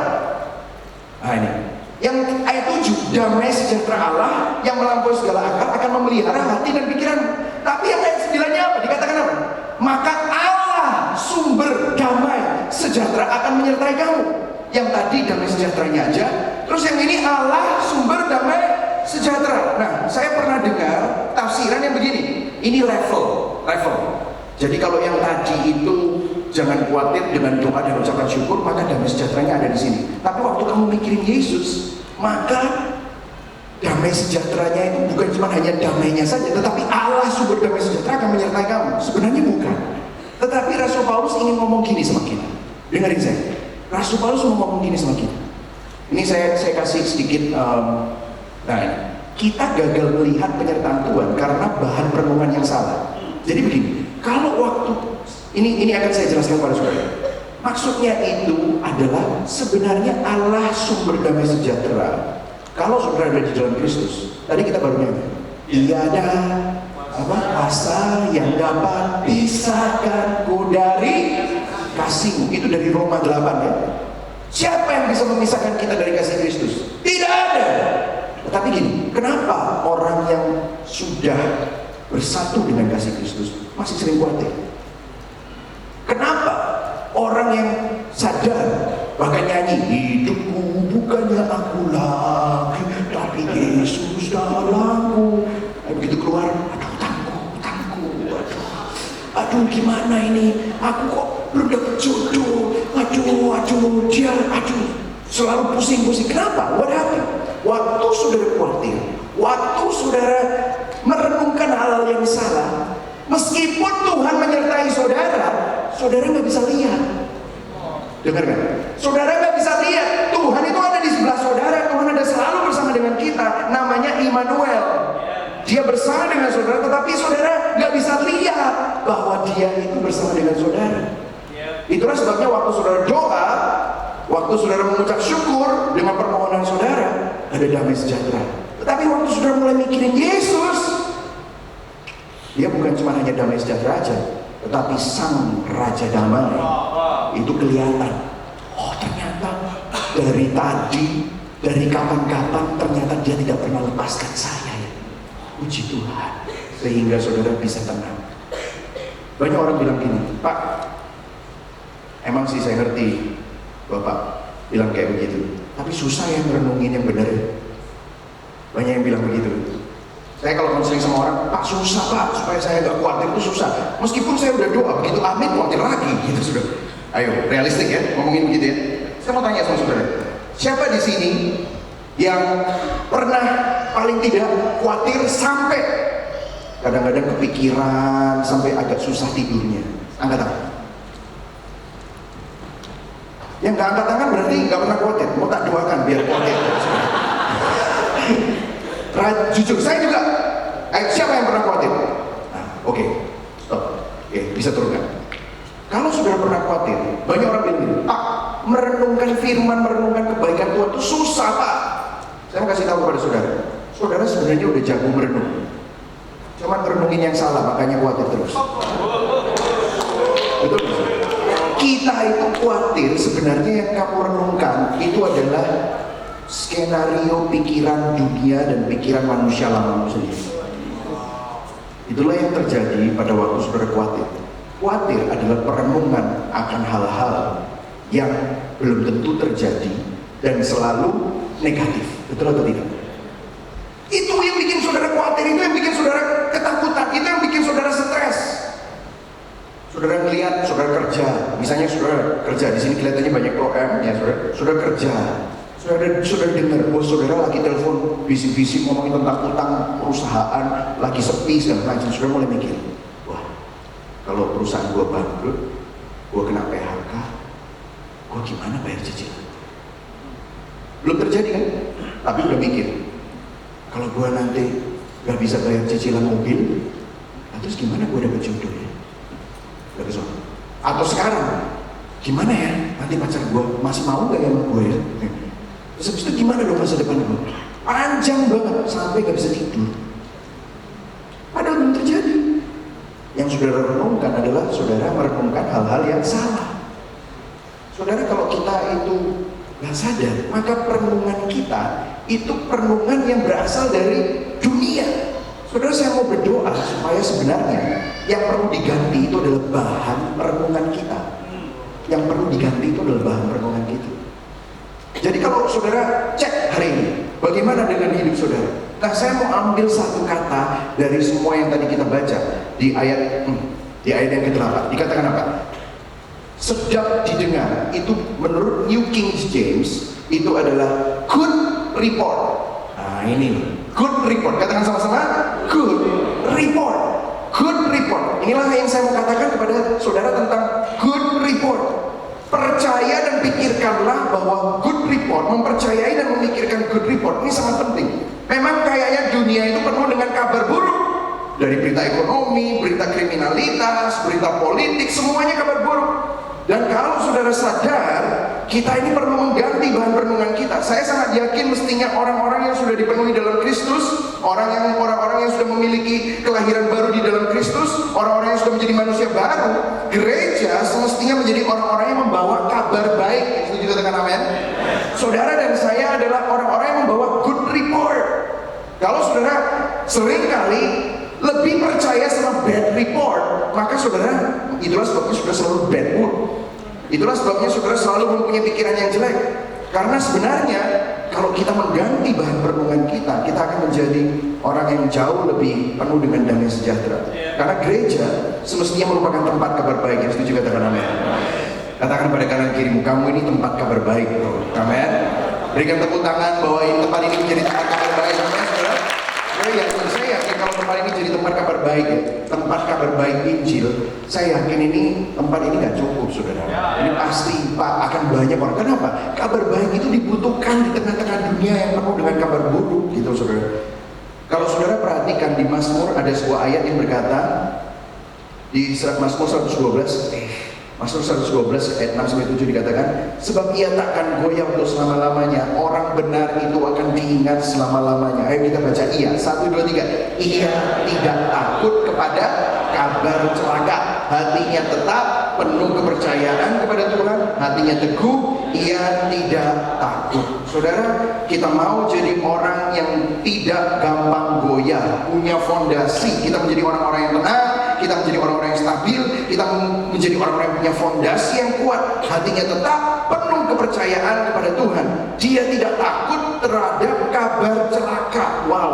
Nah ini, yang ayat 7, damai sejahtera Allah yang melampaui segala akal akan memelihara hati dan pikiran. Tapi yang ayat 9-nya apa? Dikatakan apa? Maka Allah sumber damai sejahtera akan menyertai kamu. Yang tadi damai sejahteranya aja, terus yang ini Allah sumber damai sejahtera. Nah, saya pernah dengar tafsiran yang begini. Ini level. Jadi kalau yang tadi itu jangan khawatir, dengan doa dan ucapan syukur, maka damai sejahteranya ada di sini. Tapi waktu kamu mikirin Yesus, maka damai sejahteranya itu bukan cuma hanya damainya saja, tetapi Allah sumber damai sejahtera akan menyertai kamu. Sebenarnya bukan. Tetapi Rasul Paulus ingin ngomong gini sama kita. Dengerin saya. Rasul Paulus mau ngomong gini sama kita. Ini saya kasih sedikit. Nah, kita gagal melihat penyertaan Tuhan karena bahan perenungan yang salah. Jadi begini, kalau waktu ini akan saya jelaskan pada saudara. Maksudnya itu adalah sebenarnya Allah sumber damai sejahtera. Kalau saudara ada di dalam Kristus, tadi kita baru nyanyi, tiada kuasa yang dapat pisahkanku dari kasihmu. Itu dari Roma 8 ya. Siapa yang bisa memisahkan kita dari kasih Kristus? Tidak ada. Tetapi gini, kenapa orang yang sudah bersatu dengan kasih Kristus masih sering khawatir? Kenapa orang yang sadar bahkan nyanyi, hidupku bukannya aku lagi, tapi Yesus dalamku. Begitu keluar, utangku, aduh gimana ini, aku kok belum dapet jodoh, aduh, selalu pusing. Kenapa? What happened? Waktu saudara khawatir, waktu saudara merenungkan hal-hal yang salah, meskipun Tuhan menyertai saudara nggak bisa lihat. Dengar kan? Saudara nggak bisa lihat Tuhan itu ada di sebelah saudara. Tuhan ada selalu bersama dengan kita. Namanya Immanuel. Dia bersama dengan saudara, tetapi saudara nggak bisa lihat bahwa Dia itu bersama dengan saudara. Itulah sebabnya waktu saudara doa, waktu saudara mengucap syukur dengan permohonan saudara, ada damai sejahtera. Tetapi waktu saudara mulai mikirin Yesus, Dia bukan cuma hanya damai sejahtera aja, tetapi Sang Raja Damai. Itu kelihatan. Oh, ternyata dari tadi, dari kapan-kapan, ternyata Dia tidak pernah lepaskan saya. Puji Tuhan. Sehingga saudara bisa tenang. Banyak orang bilang gini, Pak, emang sih saya ngerti Bapak bilang kayak begitu, tapi susah ya merenungin yang benar. Banyak yang bilang begitu. Saya kalau konseling sama orang, Pak susah Pak, supaya saya gak khawatir itu susah. Meskipun saya udah doa, begitu amin khawatir lagi gitu sudah. Ayo, realistik ya, ngomongin begitu ya. Saya mau tanya sama saudara, siapa di sini yang pernah paling tidak khawatir sampai kadang-kadang kepikiran, sampai agak susah tidurnya? Angkat tangan. Yang gak angkat tangan berarti gak pernah khawatir. Mau tak doakan biar khawatir. Jujur, saya juga. Siapa yang pernah khawatir? Nah, oke, stop. Oke, bisa turunkan. Kalau sudah pernah khawatir, banyak orang bilang, Pak, merenungkan firman, merenungkan kebaikan Tuhan itu susah Pak. Saya mau kasih tahu kepada saudara, saudara sebenarnya udah jago merenung. Cuma merenungin yang salah, makanya khawatir terus. Betul gak? Kita itu khawatir, sebenarnya yang kamu renungkan itu adalah skenario pikiran dunia dan pikiran manusia lama sendiri. Itulah yang terjadi pada waktu saudara khawatir. Khawatir adalah perenungan akan hal-hal yang belum tentu terjadi dan selalu negatif. Betul atau tidak? Itu yang bikin saudara khawatir, itu yang bikin saudara ketakutan, itu yang bikin saudara stres. Saudara melihat, saudara kerja, misalnya saudara kerja di sini kelihatannya banyak OM ya saudara kerja. Saudara dengar bos saudara lagi telepon bisik-bisik ngomongin tentang utang perusahaan, lagi sepi segala macam. Saudara mulai mikir, wah, kalau perusahaan gua bangkrut, gua kena PHK, gua gimana bayar cicilan? Belum terjadi kan? Tapi udah mikir, kalau gua nanti gak bisa bayar cicilan mobil, terus gimana gua dapet jodoh ya? Atau sekarang, gimana ya? Nanti pacar gua masih mau gak ya sama gua ya? Terus habis itu gimana dong masa depan gue? Panjang banget, sampai gak bisa tidur. Padahal belum terjadi. Yang saudara renungkan adalah saudara merenungkan hal-hal yang salah. Saudara, kalau kita itu gak sadar, maka perenungan kita itu perenungan yang berasal dari dunia. Saudara, saya mau berdoa supaya sebenarnya yang perlu diganti itu adalah bahan perenungan kita. Yang perlu diganti itu adalah bahan perenungan kita. Jadi kalau saudara cek hari ini, bagaimana dengan hidup saudara? Nah, saya mau ambil satu kata dari semua yang tadi kita baca di ayat yang ke-8. Dikatakan apa? Sedap didengar, itu menurut New King James itu adalah good report. Nah, ini good report. Katakan sama-sama, good report. Good report. Inilah yang saya mau katakan kepada saudara tentang good report. Percaya dan pikirkanlah bahwa good report, mempercayai dan memikirkan good report ini sangat penting. Memang kayaknya dunia itu penuh dengan kabar buruk. Dari berita ekonomi, berita kriminalitas, berita politik, semuanya kabar buruk. Dan kalau saudara sadar, kita ini perlu mengganti bahan renungan kita. Saya sangat yakin mestinya orang-orang yang sudah dipenuhi dalam Kristus, orang-orang yang sudah memiliki kelahiran baru di dalam Kristus, orang-orang yang sudah menjadi manusia baru, gereja semestinya menjadi orang-orang yang membawa kabar baik. Setuju katakan amin? Saudara dan saya adalah orang-orang yang membawa good report. Kalau saudara seringkali lebih percaya sama bad report, maka saudara, itulah sebabnya saudara selalu bad mood. Itulah sebabnya saudara selalu mempunyai pikiran yang jelek. Karena sebenarnya kalau kita mengganti bahan perenungan kita akan menjadi orang yang jauh lebih penuh dengan damai sejahtera. Karena gereja semestinya merupakan tempat kabar baik. Yang setuju katakan amin. Katakan pada kanan kirimu, kamu ini tempat kabar baik, bro. Amin. Berikan tepuk tangan bahwa tempat ini menjadi tempat kabar baik. Saya yakin kalau tempat ini jadi tempat kabar baik, tempat kabar baik Injil, saya yakin ini tempat ini nggak cukup, saudara. Ini pasti Pak akan banyak orang. Kenapa? Kabar baik itu dibutuhkan di tengah-tengah dunia yang penuh dengan kabar buruk, gitu, saudara. Kalau saudara perhatikan di Mazmur ada sebuah ayat yang berkata di surat Mazmur 112, Mazmur 112 ayat 6-7 dikatakan, sebab ia takkan goyah untuk selama-lamanya, orang benar itu akan diingat selama-lamanya. Ayo kita baca iya, 1, 2, 3. Ia tidak takut kepada kabar celaka, hatinya tetap penuh kepercayaan kepada Tuhan, hatinya teguh, ia tidak takut. Saudara, kita mau jadi orang yang tidak gampang goyah, punya fondasi. Kita menjadi orang-orang yang tenang, kita menjadi orang-orang yang stabil, kita menjadi orang-orang yang punya fondasi yang kuat, hatinya tetap penuh kepercayaan kepada Tuhan. Dia tidak takut terhadap kabar celaka. Wow,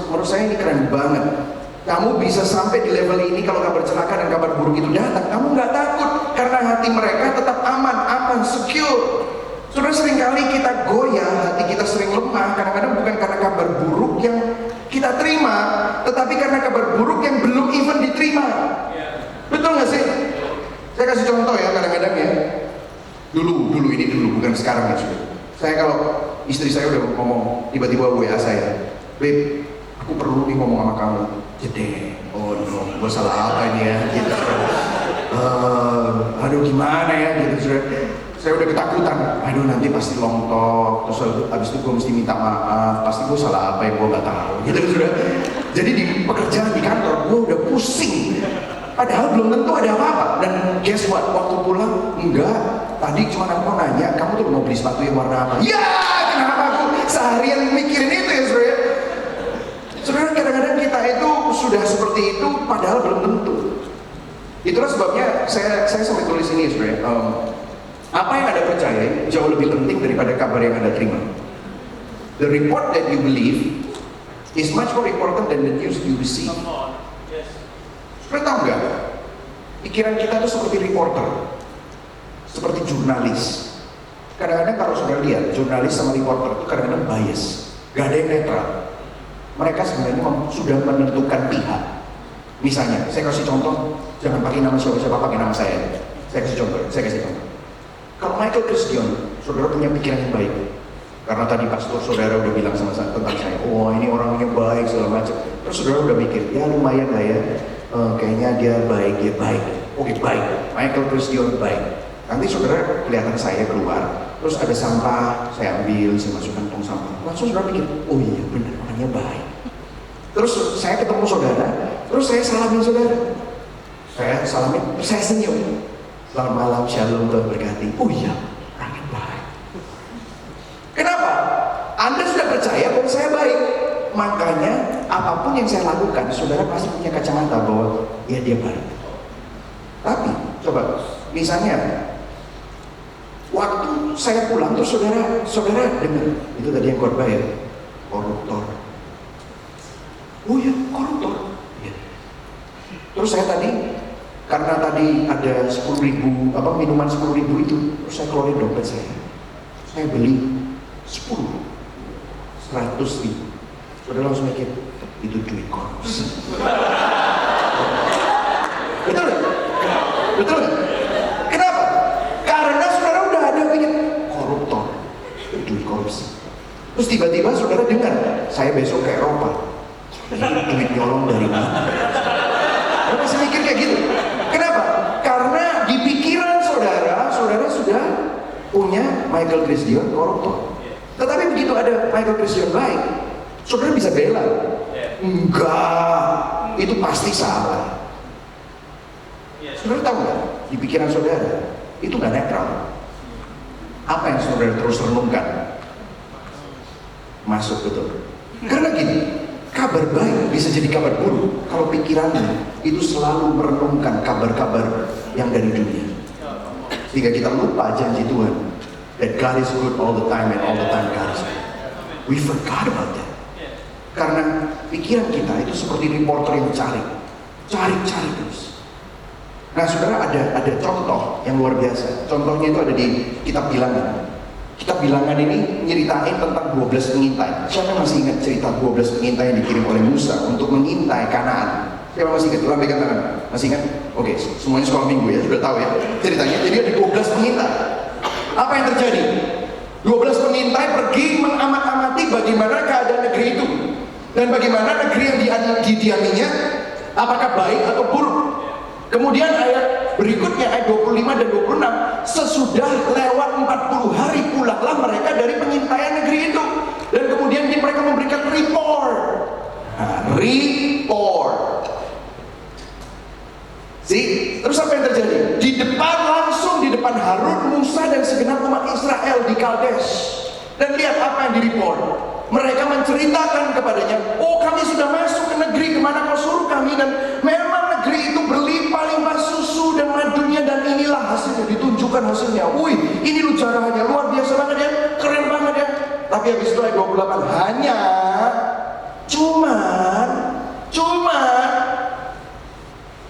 menurut saya ini keren banget. Kamu bisa sampai di level ini kalau kabar celaka dan kabar buruk itu datang, kamu nggak takut karena hati mereka tetap aman, secure. Saudara, seringkali kita goyah, hati kita sering lemah, kadang-kadang bukan karena kabar buruk yang kita terima, tetapi karena kabar buruk yang belum even diterima. Betul nggak sih? Saya kasih contoh ya, kadang-kadang ya. Dulu bukan sekarang ya, saudara. Saya kalau istri saya udah ngomong, tiba-tiba WA saya, "Babe, aku perlu nih ngomong sama kamu." Jedeng, oh no, gue salah apa ini ya? Gitu. Aduh gimana ya? Gitu, saudara. Saya udah ketakutan, aduh nanti pasti long talk, terus abis itu gue mesti minta maaf, pasti gue salah apa yang gue gak tahu, gitu sudah. Jadi di pekerjaan di kantor gue udah pusing, padahal belum tentu ada apa-apa. Dan guess what, waktu pulang, enggak, tadi cuma aku nanya, kamu tuh mau beli sepatu yang warna apa? Ya, kenapa aku seharian mikirin itu ya, saudara? Saudara, kadang-kadang kita itu sudah seperti itu, padahal belum tentu. Itulah sebabnya saya sampai tulis ini, saudara. Apa yang Anda percaya jauh lebih penting daripada kabar yang Anda terima. The report that you believe is much more important than the news you receive. Saudara tahu nggak? Pikiran kita itu seperti reporter, seperti jurnalis. Kadang-kadang kalau saudara lihat, jurnalis sama reporter itu kadang-kadang bias, gak ada yang netral. Mereka sebenarnya sudah menentukan pihak. Misalnya, saya kasih contoh, jangan pakai nama siapa-siapa, pakai nama saya. Saya kasih contoh. Kalau Michael Christian, saudara punya pikiran yang baik, karena tadi pastor saudara udah bilang sama saya tentang saya, oh ini orangnya baik segala macam. Terus saudara udah mikir, ya lumayan lah ya, kayaknya dia baik, Oke baik, Michael Christian baik. Nanti saudara kelihatan saya keluar, terus ada sampah, saya ambil, saya masukkan tong sampah. Langsung saudara pikir, oh iya benar orangnya baik. Terus saya ketemu saudara, terus saya salamin saudara, terus saya senyum. Selamat malam, shalom, Tuhan berkati. Oh iya, orangnya baik. Kenapa? Anda sudah percaya bahwa saya baik. Makanya apapun yang saya lakukan, saudara pasti punya kacamata bahwa ya dia baik. Tapi coba, misalnya waktu saya pulang tuh saudara dengar itu tadi yang khotbah ya, koruptor, Oh ya, koruptor. Ya. Terus saya tadi, karena tadi ada 10.000, minuman 10.000 itu, terus saya keluarin dompet saya beli 100.000. Saudara langsung mikir, itu duit korupsi. Betul nggak? Betul nggak? Kenapa? Karena saudara udah ada pikir koruptor, itu duit korupsi. Terus tiba-tiba saudara dengar, saya besok ke Eropa, ini duit nyolong dari mana? Saudara masih mikir kayak gitu. Kenapa? Karena di pikiran saudara sudah punya Michael Christian koruptor. Tetapi begitu ada Michael Christian baik, saudara bisa bela. Enggak, itu pasti salah. Saudara tahu nggak? Di pikiran saudara itu nggak netral. Apa yang saudara terus renungkan? Masuk betul. Karena gini, kabar baik bisa jadi kabar buruk kalau pikirannya itu selalu merenungkan kabar-kabar yang dari dunia. Sehingga kita lupa janji Tuhan, that God is good all the time and all the time God is good. We forgot about that. Karena pikiran kita itu seperti reporter yang cari terus. Nah, saudara, ada contoh yang luar biasa. Contohnya itu ada di kitab Bilangan. Kitab Bilangan ini nyeritain tentang 12 pengintai. Siapa yang masih ingat cerita 12 pengintai yang dikirim oleh Musa untuk mengintai Kanaan? Siapa masih ingat? Lambaikan tangan. Masih ingat? Oke, semuanya sekolah minggu ya, sudah tahu ya ceritanya. Jadi ada 12 pengintai. Apa yang terjadi? 12 pengintai pergi mengamat-amati bagaimana keadaan negeri itu dan bagaimana negeri yang didiaminya, apakah baik atau buruk. Kemudian ayat berikutnya, ayat 25 dan 26, sesudah lewat 40 hari pulanglah mereka dari pengintaian negeri itu. Dan kemudian mereka memberikan report. Report. See? Terus apa yang terjadi? Langsung di depan Harun, Musa dan segenap umat Israel di Kaldes. Dan lihat apa yang direport. Mereka menceritakan kepadanya, oh kami sudah masuk ke negeri kemana kau suruh kami, dan memang negeri itu berlimpah-limpah susu dan madunya, dan inilah hasilnya, ditunjukkan hasilnya. Wih, ini lu caranya luar biasa banget ya, keren banget ya. Tapi habis itu ayat 28, hanya cuman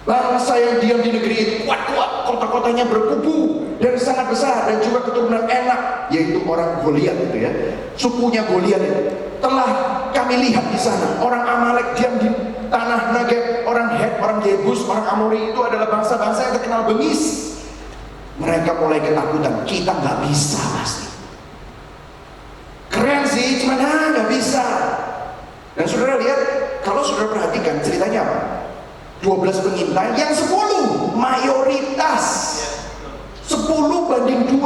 bangsa yang diam di negeri itu kuat-kuat, kota-kotanya berkubu dan sangat besar, dan juga keturunan Enak, yaitu orang Goliat itu ya, sukunya Goliat itu. Telah kami lihat di sana orang Amalek diam di tanah Negeb, orang Het, orang Yebus, orang Amori itu adalah bangsa-bangsa yang terkenal bengis. Mereka mulai ketakutan, kita nggak bisa pasti. Keren sih, cuman nggak bisa. Dan saudara lihat, kalau saudara perhatikan ceritanya apa? 12 pengintai yang 10 mayoritas 10 banding 2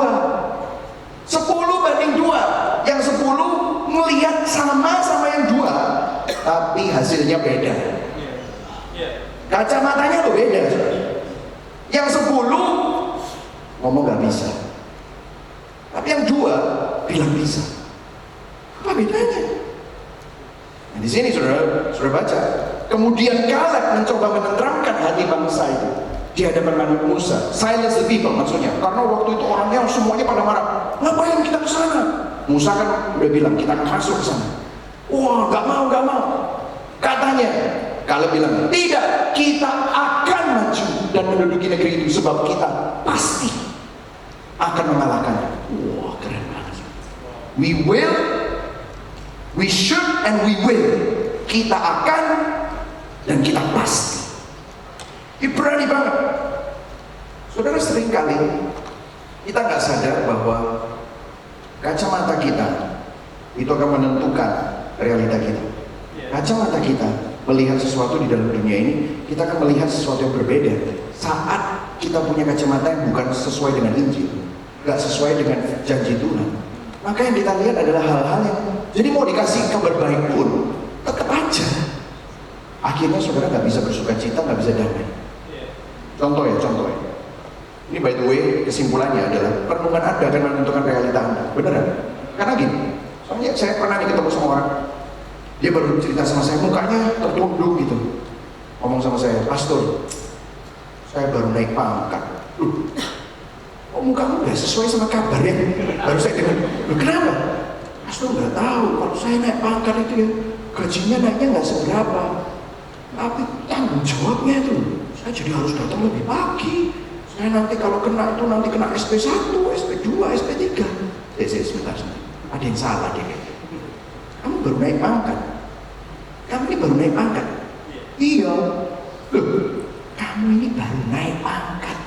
yang 10 melihat sama yang 2, tapi hasilnya beda. Kacamatanya lo beda. Yang 10 ngomong gak bisa, tapi yang 2 bilang bisa. Apa bedanya? Nah, di sini saudara baca. Kemudian Kaleb mencoba menenteramkan hati bangsa itu di hadapan Musa. Silence the people maksudnya. Karena waktu itu orangnya semuanya pada marah. Ngapain kita ke sana? Musa kan udah bilang kita akan masuk ke sana. Wah, nggak mau. Katanya Kaleb bilang, tidak, kita akan maju dan menduduki negeri itu sebab kita pasti akan mengalahkannya. Wah, keren banget. We will, we should, and we will. Kita akan dan kita pasti. Ini berani banget. Saudara, sering kali kita nggak sadar bahwa kacamata kita itu akan menentukan realita kita. Kacamata kita melihat sesuatu di dalam dunia ini, kita akan melihat sesuatu yang berbeda saat kita punya kacamata yang bukan sesuai dengan Injil, nggak sesuai dengan janji Tuhan. Maka yang kita lihat adalah hal-hal yang, jadi mau dikasih kabar baik pun tetap aja akhirnya saudara nggak bisa bersuka cita, nggak bisa damai. Contoh ya. Ini by the way, kesimpulannya adalah perenungan Anda akan menentukan realita Anda. Beneran? Karena gini, soalnya saya pernah ketemu sama orang, dia baru cerita sama saya, mukanya tertunduk gitu, ngomong sama saya, pastor, saya baru naik pangkat. Oh, mukamu nggak sesuai sama kabar ya? Baru saya dengar. Kenapa? Pastor nggak tahu, kalau saya naik pangkat itu ya gajinya naiknya nggak seberapa. Tapi tanggung jawabnya itu, saya jadi harus datang lebih pagi. Saya nanti kalau kena itu nanti kena SP1, SP2, SP3. Sebentar. Ada yang salah deh. Kamu baru naik pangkat. Kamu ini baru naik pangkat. Iya. Loh, kamu ini baru naik pangkat.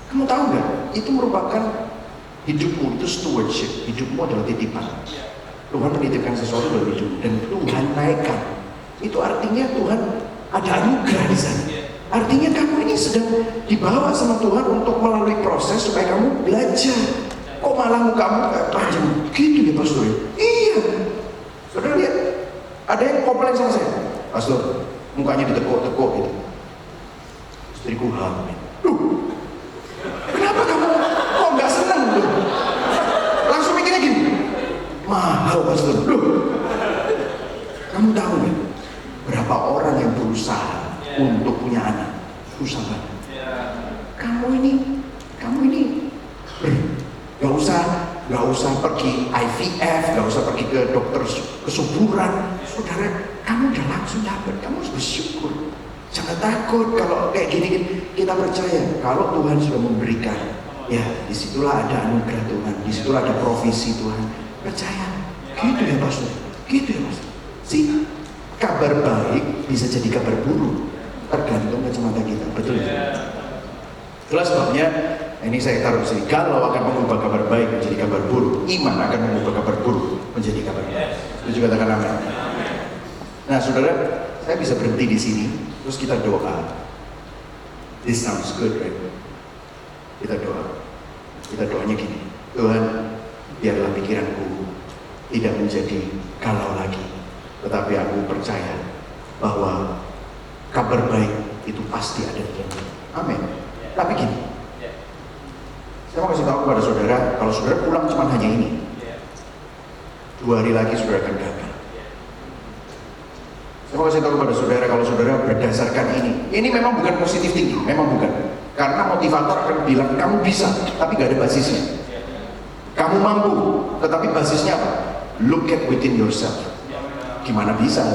Kamu tahu nggak? Itu merupakan hidupmu itu stewardship. Hidupmu adalah titipan. Tuhan menitipkan sesuatu dalam hidup dan Tuhan naikkan. Itu artinya Tuhan ada anugerah di sana. Artinya kamu ini sedang dibawa sama Tuhan untuk melalui proses supaya kamu belajar. Kok malah mukamu panjang gitu ya pastor? Iya. Saudara lihat, ada yang komplain sama saya, pastor, mukanya ditekuk-tekuk gitu. Istriku hamil. Duh, kenapa kamu kok nggak senang tuh? Langsung mikirnya gini, mahal pastor. Duh, kamu tahu nggak berapa orang yang berusaha untuk punya anak? Susah banget. Kamu ini nggak usah pergi IVF, nggak usah pergi ke dokter kesuburan. Saudara, kamu udah langsung dapat. Kamu harus bersyukur. Jangan takut kalau kayak gini. Kita percaya kalau Tuhan sudah memberikan, ya disitulah ada anugerah Tuhan, disitulah ada provisi Tuhan. Percaya. Gitu ya pastor. Gitu ya pastor. Si kabar baik bisa jadi kabar buruk, tergantung kacamata kita. Betul ya? Itulah sebabnya ini saya taruh di sini. Kalau akan mengubah kabar baik menjadi kabar buruk, iman akan mengubah kabar buruk menjadi kabar baik. Itu juga katakan amin. Nah, saudara, saya bisa berhenti di sini, terus kita doa. This sounds good, right? Kita doa. Kita doanya gini. Tuhan, biarlah pikiranku tidak menjadi galau lagi, tetapi aku percaya bahwa kabar baik itu pasti ada di dalam. Amin. Tapi gini, saya mau kasih tahu kepada saudara, kalau saudara pulang cuma hanya ini, 2 hari lagi saudara akan gagal. Saya mau kasih tahu kepada saudara, kalau saudara berdasarkan ini memang bukan positif tinggi, memang bukan. Karena motivator akan bilang, kamu bisa, tapi gak ada basisnya. Kamu mampu, tetapi basisnya apa? Look at within yourself. Gimana bisa?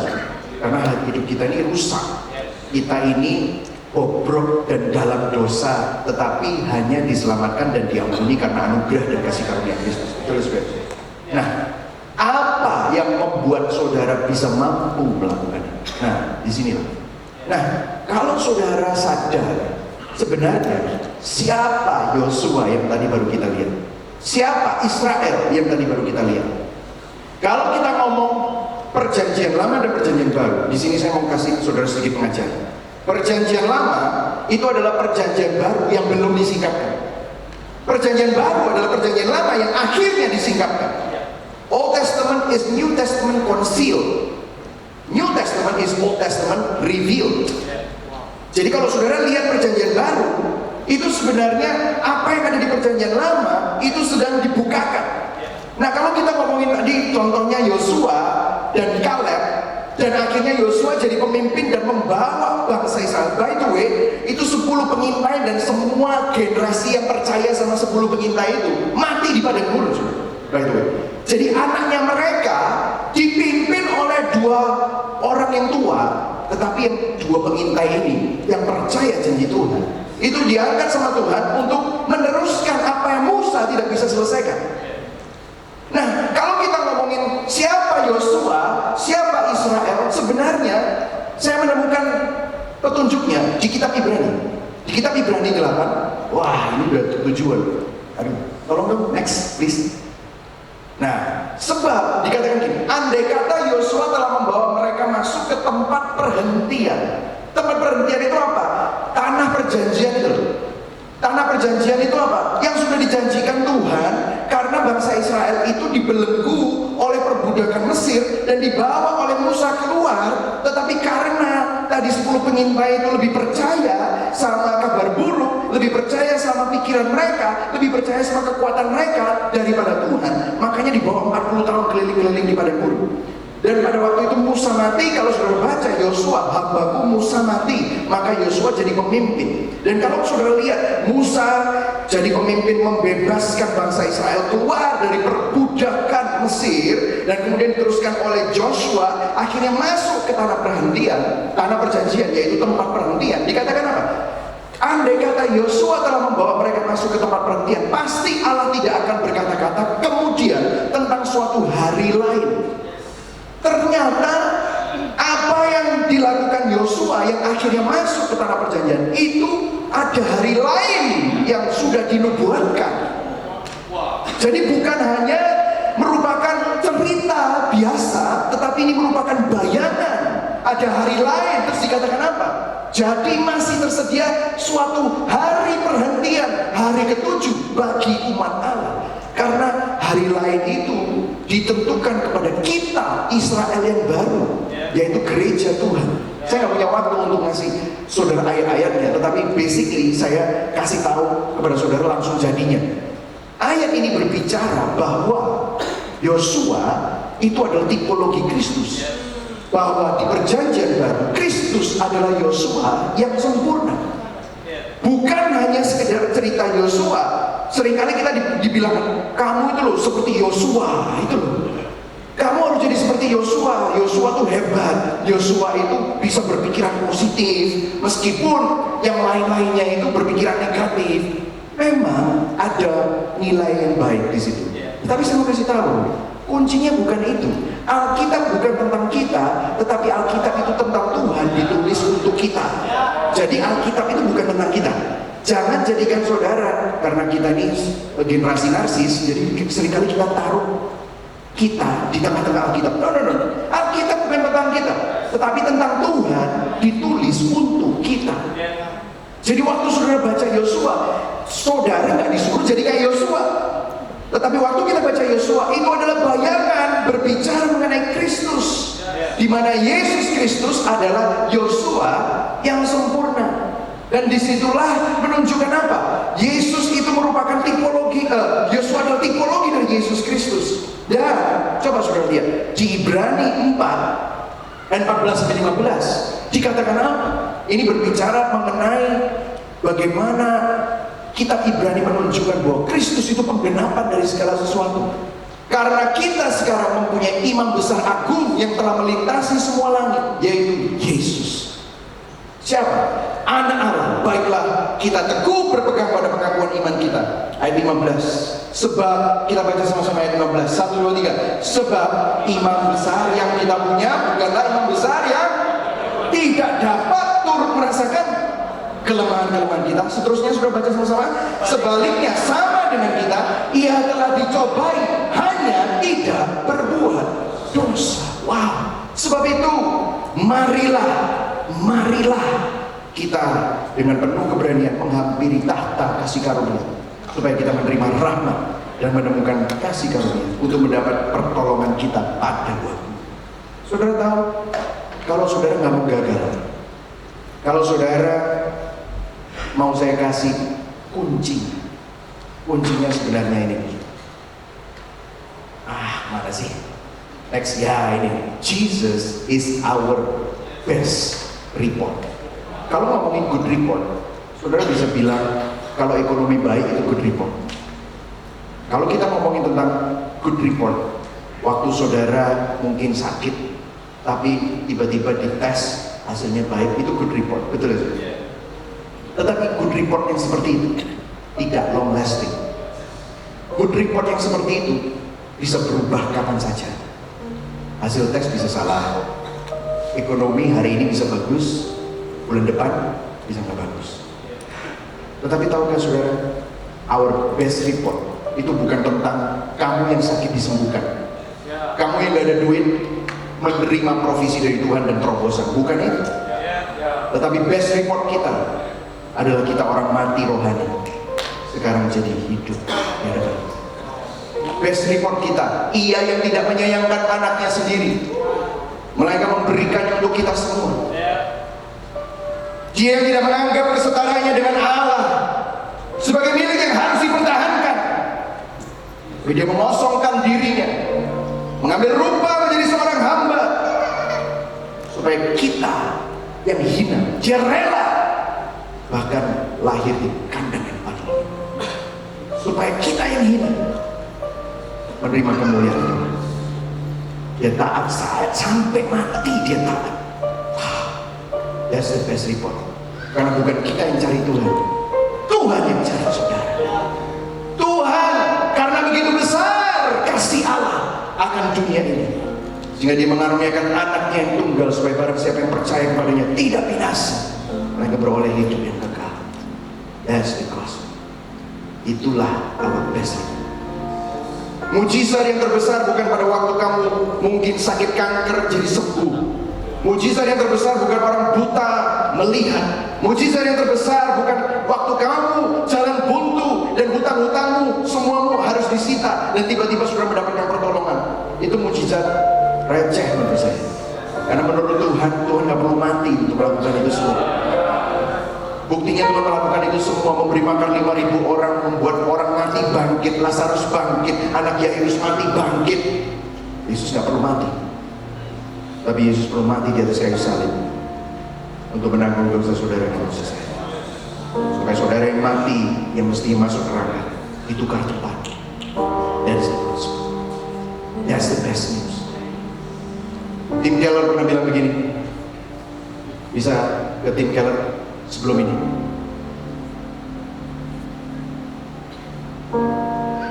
Karena hidup kita ini rusak. Kita ini bobrok dan dalam dosa, tetapi hanya diselamatkan dan diampuni karena anugerah dan kasih karunia Kristus. Betul, saudara? Nah, apa yang membuat saudara bisa mampu melakukan ini? Nah, di sinilah. Nah, kalau saudara sadar sebenarnya siapa Yosua yang tadi baru kita lihat, siapa Israel yang tadi baru kita lihat. Kalau kita ngomong perjanjian lama dan perjanjian baru, di sini saya mau kasih saudara sedikit pengajaran. Perjanjian lama itu adalah perjanjian baru yang belum disingkapkan. Perjanjian baru adalah perjanjian lama yang akhirnya disingkapkan. Old Testament is New Testament concealed. New Testament is Old Testament revealed. Jadi kalau saudara lihat perjanjian baru, itu sebenarnya apa yang ada di perjanjian lama itu sedang dibukakan. Nah, kalau kita ngomongin tadi contohnya Yosua dan Kaleb, dan akhirnya Yosua jadi pemimpin dan membawa bangsa Israel. By the way, itu 10 pengintai dan semua generasi yang percaya sama 10 pengintai itu mati di padang gurun. By the way, jadi anaknya mereka dipimpin oleh 2 orang yang tua, tetapi yang 2 pengintai ini yang percaya janji Tuhan, itu diangkat sama Tuhan untuk meneruskan apa yang Musa tidak bisa selesaikan. Nah, kalau kita ngomongin siapa Yosua, siapa Israel, sebenarnya saya menemukan petunjuknya di kitab Ibrani. Di kitab Ibrani 8. Wah, ini udah tujuan. Aduh, tolong dong, next please. Nah, sebab dikatakan gini, andai kata Yosua telah membawa mereka masuk ke tempat perhentian. Tempat perhentian itu apa? Tanah perjanjian itu. Tanah perjanjian itu apa? Yang sudah dijanjikan Tuhan, karena bangsa Israel itu dibelenggu oleh perbudakan Mesir dan dibawa oleh Musa keluar. Tetapi karena tadi 10 pengintai itu lebih percaya sama kabar buruk, lebih percaya sama pikiran mereka, lebih percaya sama kekuatan mereka daripada Tuhan, makanya dibawa 40 tahun keliling-keliling di padang gurun. Dan pada waktu itu Musa mati. Kalau saudara baca Yosua, hambaku Musa mati, maka Yosua jadi pemimpin. Dan kalau saudara lihat, Musa jadi pemimpin membebaskan bangsa Israel keluar dari perbudakan Mesir dan kemudian diteruskan oleh Joshua, akhirnya masuk ke tanah perhentian, tanah perjanjian, yaitu tempat perhentian. Dikatakan apa? Andai kata Yosua telah membawa mereka masuk ke tempat perhentian, pasti Allah tidak akan berkata-kata kemudian tentang suatu hari lain. Ternyata apa yang dilakukan Yosua yang akhirnya masuk ke tanah perjanjian itu ada hari lain yang sudah dinubuatkan. Jadi bukan hanya merupakan cerita biasa, tetapi ini merupakan bayangan. Ada hari lain, terus dikatakan apa? Jadi masih tersedia suatu hari perhentian, hari ke-7 bagi umat Allah. Karena hari lain itu ditentukan kepada kita, Israel yang baru, yaitu gereja Tuhan. Saya nggak punya waktu untuk ngasih saudara ayat-ayatnya, tetapi basically saya kasih tahu kepada saudara langsung jadinya. Ayat ini berbicara bahwa Yosua itu adalah tipologi Kristus. Bahwa di perjanjian baru Kristus adalah Yosua yang sempurna. Bukan hanya sekedar cerita Yosua. Seringkali kita dibilang, kamu itu loh seperti Yosua, itu loh. Kamu harus jadi seperti Yosua. Yosua tuh hebat. Yosua itu bisa berpikiran positif, meskipun yang lain-lainnya itu berpikiran negatif. Memang ada nilai yang baik di situ. Tapi saya mau kasih tahu, kuncinya bukan itu. Alkitab bukan tentang kita, tetapi Alkitab itu tentang Tuhan, ditulis untuk kita. Jadi Alkitab itu bukan tentang kita. Jangan jadikan saudara, karena kita ini generasi narsis, jadi seringkali kita taruh kita di tengah-tengah Alkitab. No. Alkitab bukan tentang kita, tetapi tentang Tuhan, ditulis untuk kita. Jadi waktu saudara baca Yosua, saudara nggak disuruh jadi kayak Yosua. Tetapi waktu kita baca Yosua, itu adalah bayangan berbicara mengenai Kristus, di mana Yesus Kristus adalah Yosua yang sempurna. Dan disitulah menunjukkan apa? Yesus itu merupakan tipologi, Yosua adalah tipologi dari Yesus Kristus. Dan coba saudara lihat di Ibrani 4 dan 14-15 dikatakan apa? Ini berbicara mengenai bagaimana kitab Ibrani menunjukkan bahwa Kristus itu penggenapan dari segala sesuatu. Karena kita sekarang mempunyai imam besar agung yang telah melintasi semua langit, yaitu Yesus. Siapa? Anak Allah. Baiklah kita teguh berpegang pada pengakuan iman kita. Ayat 15. Sebab kita baca sama-sama ayat 15. 1, 2, 3. Sebab imam besar yang kita punya bukanlah imam besar yang tidak dapat turut merasakan kelemahan-kelemahan kita. Seterusnya sudah baca sama-sama. Sebaliknya sama dengan kita, ia telah dicobai, hanya tidak berbuat dosa. Wow. Sebab itu marilah kita dengan penuh keberanian menghampiri tahta kasih karunia, supaya kita menerima rahmat dan menemukan kasih karunia untuk mendapat pertolongan kita pada waktu. Saudara tahu, kalau saudara nggak mau gagal, kalau saudara mau saya kasih kuncinya sebenarnya ini. Mana sih? Next, ya ini. Jesus is our best report. Kalau ngomongin good report, saudara bisa bilang kalau ekonomi baik itu good report. Kalau kita ngomongin tentang good report, waktu saudara mungkin sakit, tapi tiba-tiba dites hasilnya baik, itu good report, betul ya? Tetapi good report yang seperti itu tidak long lasting. Good report yang seperti itu bisa berubah kapan saja. Hasil tes bisa salah. Ekonomi hari ini bisa bagus, bulan depan bisa nggak bagus. Tetapi tahukah saudara, our best report itu bukan tentang kamu yang sakit disembuhkan, kamu yang gak ada duit menerima provisi dari Tuhan dan terobosan, bukan itu. Tetapi best report kita adalah kita orang mati rohani sekarang jadi hidup di hadapan. Best report kita, ia yang tidak menyayangkan anaknya sendiri, melainkan memberikannya untuk kita semua. Dia yang tidak menganggap kesetaranya dengan Allah sebagai milik yang harus dipertahankan. Dia mengosongkan dirinya, mengambil rupa menjadi seorang hamba, supaya kita yang hina, dia rela bahkan lahir di kandang yang paling, supaya kita yang hina menerima kemuliaan. Dia taat sampai mati, dia taat. That's the best report. Karena bukan kita yang cari Tuhan, Tuhan yang cari saudara. Tuhan karena begitu besar kasih Allah akan dunia ini, sehingga dia mengaruniakan anaknya yang tunggal, supaya barang siapa yang percaya kepadanya tidak binasa, mereka beroleh hidup yang kekal. That's the gospel. Itulah our best report. Mujizat yang terbesar bukan pada waktu kamu mungkin sakit kanker jadi sembuh. Mujizat yang terbesar bukan orang buta melihat. Mujizat yang terbesar bukan waktu kamu jalan buntu dan hutang-hutangmu semuamu harus disita dan tiba-tiba sudah mendapatkan pertolongan. Itu mujizat receh menurut saya. Karena menurut Tuhan, Tuhan gak perlu mati untuk melakukan itu semua. Buktinya Tuhan melakukan itu semua, memberi makan 5.000 orang, membuat orang mati bangkit, Lazarus bangkit, anak Yairus mati bangkit. Yesus gak perlu mati, tapi Yesus perlu mati di atas kayu salib untuk menanggung dosa saudara dan dosa saya, supaya saudara yang mati, yang mesti masuk neraka, ditukar tempat. That's the gospel. That's the best news. Tim Keller pernah bilang begini, bisa ke Tim Keller sebelum ini.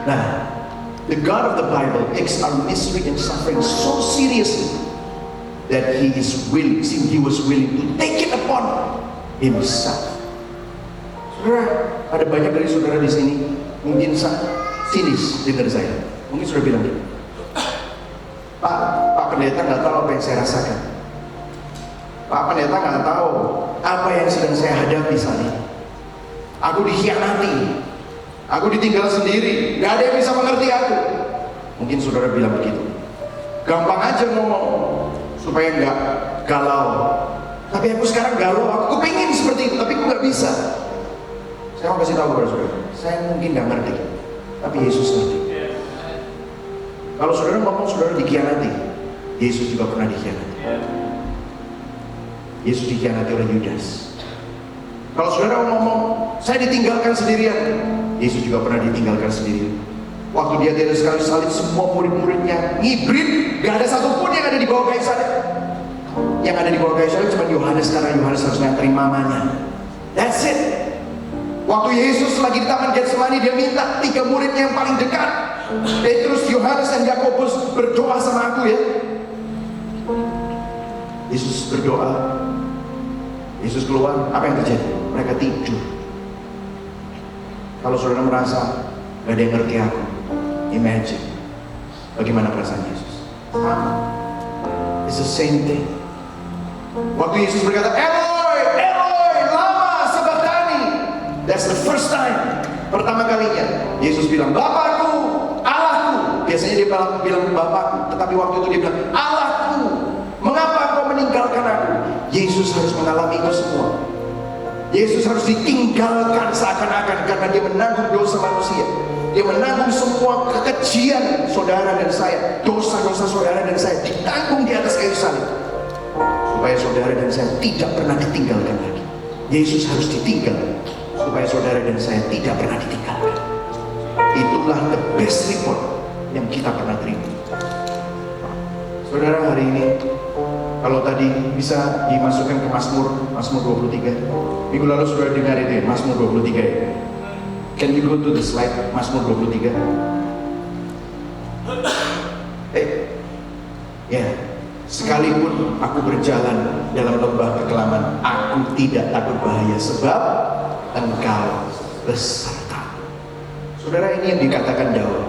Nah, the God of the Bible takes our misery and suffering so seriously that He was willing to take it upon Himself. Saudara, ada banyak dari saudara di sini mungkin sinis dengar saya. Mungkin sudah bilang, Pak Pendeta nggak tahu apa yang saya rasakan. Pak Pendeta nggak tahu apa yang sedang saya hadapi saat ini. Aku dikhianati, aku ditinggal sendiri, nggak ada yang bisa mengerti aku. Mungkin saudara bilang begitu. Gampang aja ngomong supaya nggak galau. Tapi aku sekarang galau, aku pengen seperti itu, tapi aku nggak bisa. Saya mau kasih tahu kepada saudara, saya mungkin nggak ngerti, tapi Yesus ngerti. Kalau saudara ngomong saudara dikhianati, Yesus juga pernah dikhianati. Yesus dikhianati oleh Yudas. Kalau saudara ngomong saya ditinggalkan sendirian, Yesus juga pernah ditinggalkan sendirian. Waktu dia di atas kayu salib, semua murid-muridnya ngibrit, gak ada satupun yang ada di bawah kayu salib. Yang ada di bawah kayu salib cuma Yohanes, karena Yohanes harus nganterin mamanya. That's it. Waktu Yesus lagi di Taman Getsemani, dia minta 3 muridnya yang paling dekat, Petrus, Yohanes, dan Yakobus, berdoa sama aku ya. Yesus berdoa, Yesus keluar, apa yang terjadi? Mereka tidur. Kalau saudara merasa gak ada yang ngerti aku, imagine bagaimana perasaan Yesus. Sama. It's the same thing. Waktu Yesus berkata, Eloi, Eloi, lama sabachthani. That's the first time. Pertama kalinya Yesus bilang, Bapakku, Allahku. Biasanya dia bilang Bapakku, tetapi waktu itu dia bilang, Allahku, mengapa kau meninggalkan aku? Yesus harus mengalami itu semua. Yesus harus ditinggalkan seakan-akan karena dia menanggung dosa manusia. Dia menanggung semua kekejian saudara dan saya. Dosa-dosa saudara dan saya ditanggung di atas kayu salib, supaya saudara dan saya tidak pernah ditinggalkan lagi. Yesus harus ditinggal supaya saudara dan saya tidak pernah ditinggalkan. Itulah the best report yang kita pernah terima. Saudara, hari ini kalau tadi bisa dimasukkan ke Mazmur 23. Minggu lalu sudah dengar itu ya, Mazmur 23 ya. Can you go to the slide Mazmur 23? Ya, sekalipun aku berjalan dalam lembah kekelaman, aku tidak takut bahaya, sebab Engkau besertaku. Saudara, ini yang dikatakan Daud.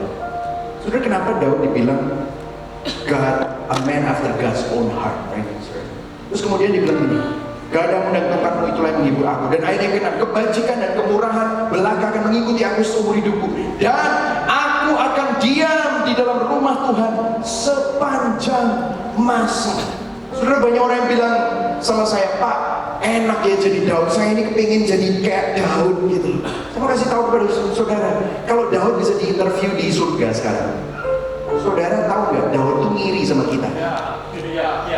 Saudara, kenapa Daud dibilang God, a man after God's own heart, right? Terus kemudian dibilang ini, gadamu dan tongkatmu itulah yang menghibur aku, dan air yang genap, kebajikan dan kemurahan belakangan mengikuti aku seumur hidupku, dan aku akan diam di dalam rumah Tuhan sepanjang masa. Saudara, banyak orang yang bilang sama saya, Pak, enak ya jadi Daud, saya ini kepingin jadi kayak Daud gitu. Saya mau kasih tahu kepada saudara, kalau Daud bisa diinterview di surga sekarang, saudara tahu nggak, Daud tuh ngiri sama kita.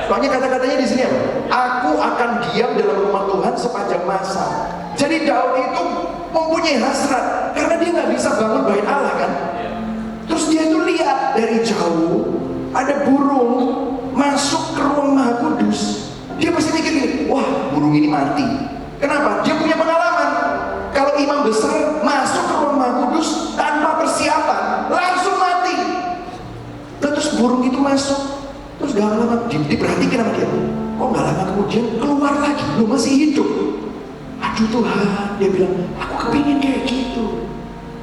Soalnya kata-katanya di sini apa? Aku akan diam dalam rumah Tuhan sepanjang masa. Jadi Daud itu mempunyai hasrat, karena dia nggak bisa bangun bait Allah kan. Terus dia itu lihat dari jauh ada burung masuk ke ruang Maha Kudus, dia pasti mikir gini, wah burung ini mati. Kenapa? Dia punya pengalaman. Kalau imam besar masuk ke ruang Maha Kudus tanpa persiapan, langsung mati. Terus burung itu masuk, terus gak lama diperhatikan sama dia. Kok gak lama kemudian keluar lagi, lu masih hidup. Aduh Tuhan, dia bilang, aku kepingin kayak gitu.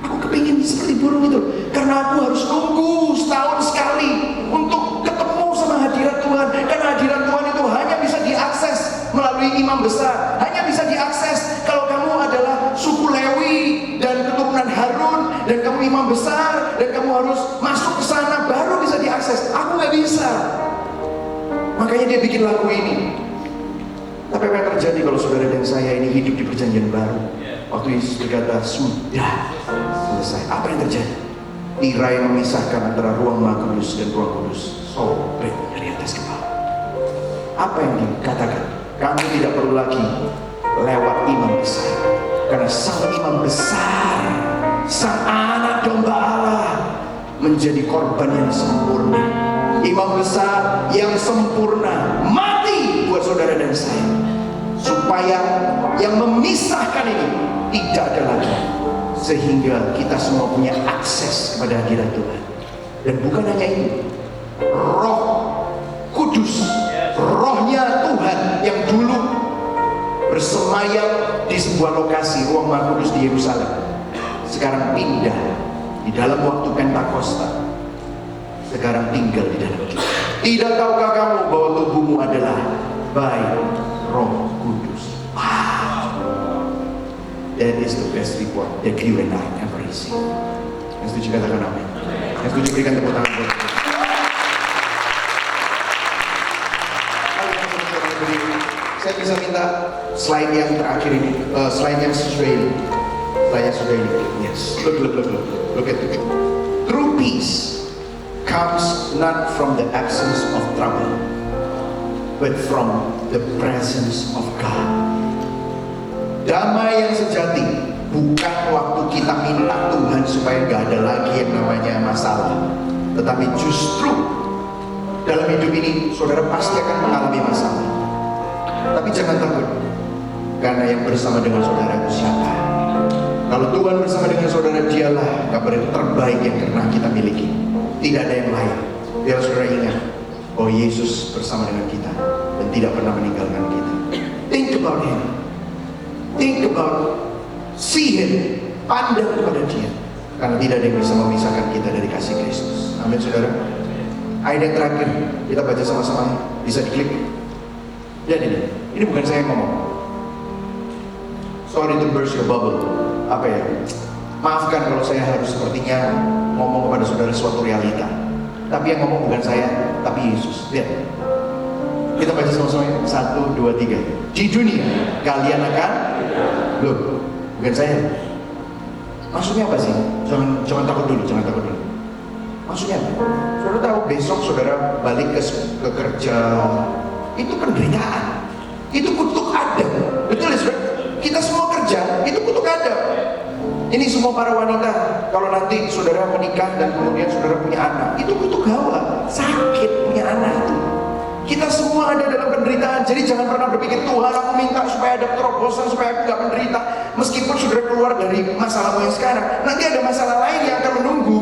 Aku kepingin seperti burung itu. Karena aku harus nunggu setahun sekali untuk ketemu sama hadirat Tuhan. Karena hadirat Tuhan itu hanya bisa diakses melalui imam besar. Hanya bisa diakses kalau kamu adalah suku Lewi dan keturunan Harun, dan kamu imam besar, dan kamu harus masuk ke sana baru bisa diakses. Aku gak bisa. Makanya dia bikin lagu ini. Tapi apa yang terjadi kalau saudara dan saya ini hidup di perjanjian baru? Waktu Yesus berkata, sudah selesai. Apa yang terjadi? Tirai yang memisahkan antara ruang Maha Kudus dan ruang kudus sobek dari atas ke bawah. Apa yang dikatakan? Kamu tidak perlu lagi lewat imam besar. Karena sang imam besar, sang anak domba Allah, menjadi korban yang sempurna. Imam besar yang sempurna mati buat saudara dan saya, supaya yang memisahkan ini tidak ada lagi, sehingga kita semua punya akses kepada hadirat Tuhan. Dan bukan hanya itu, Roh Kudus, rohnya Tuhan yang dulu bersemayam di sebuah lokasi ruang Maha Kudus di Yerusalem, sekarang pindah di dalam waktu Pentakosta. Sekarang tinggal di dalam kita. Tidak tahukah kamu bahwa tubuhmu adalah baik Roh Kudus? Wow, that is the best report that you and I ever receive. Yang setuju katakan amin. Yang setuju berikan tepuk tangan buat kita. Saya bisa minta slide yang terakhir ini, slide yang sesuai ini. Slide yang sesuai ini. Yes. Look at it. True peace comes not from the absence of trouble, but from the presence of God. Damai yang sejati bukan waktu kita minta Tuhan supaya gak ada lagi yang namanya masalah, tetapi justru dalam hidup ini saudara pasti akan mengalami masalah. Tapi jangan takut, karena yang bersama dengan saudara itu siapa? Kalau Tuhan bersama dengan saudara, dialah kabar yang terbaik yang pernah kita miliki. Tidak ada yang lain. Biar saudara ingat bahwa Yesus bersama dengan kita dan tidak pernah meninggalkan kita. Think about Him. Think about, see Him. Pandang kepada Dia. Karena tidak ada yang bisa memisahkan kita dari kasih Kristus. Amin saudara. Ayat yang terakhir kita baca sama-sama. Bisa diklik. Lihat ini bukan saya yang ngomong. Sorry to burst your bubble. Apa ya? Maafkan kalau saya harus sepertinya ngomong kepada saudara suatu realita. Tapi yang ngomong bukan saya, tapi Yesus. Lihat. Kita baca sama-sama. 1, 2, 3. Di dunia kalian akan, loh, bukan saya. Maksudnya apa sih? Jangan takut dulu, jangan takut dulu. Maksudnya apa? Saudara tahu besok saudara balik ke kerja, itu penderitaan. Itu kutuk Adam. Betul ya saudara? Kita semua kerja, itu kutuk Adam. Ini semua para wanita, kalau nanti saudara menikah dan kemudian saudara punya anak, itu kutuk Hawa, sakit punya anak itu. Kita semua ada dalam penderitaan. Jadi jangan pernah berpikir, Tuhan aku minta supaya ada terobosan, supaya aku gak menderita. Meskipun saudara keluar dari masalahmu yang sekarang, nanti ada masalah lain yang akan menunggu.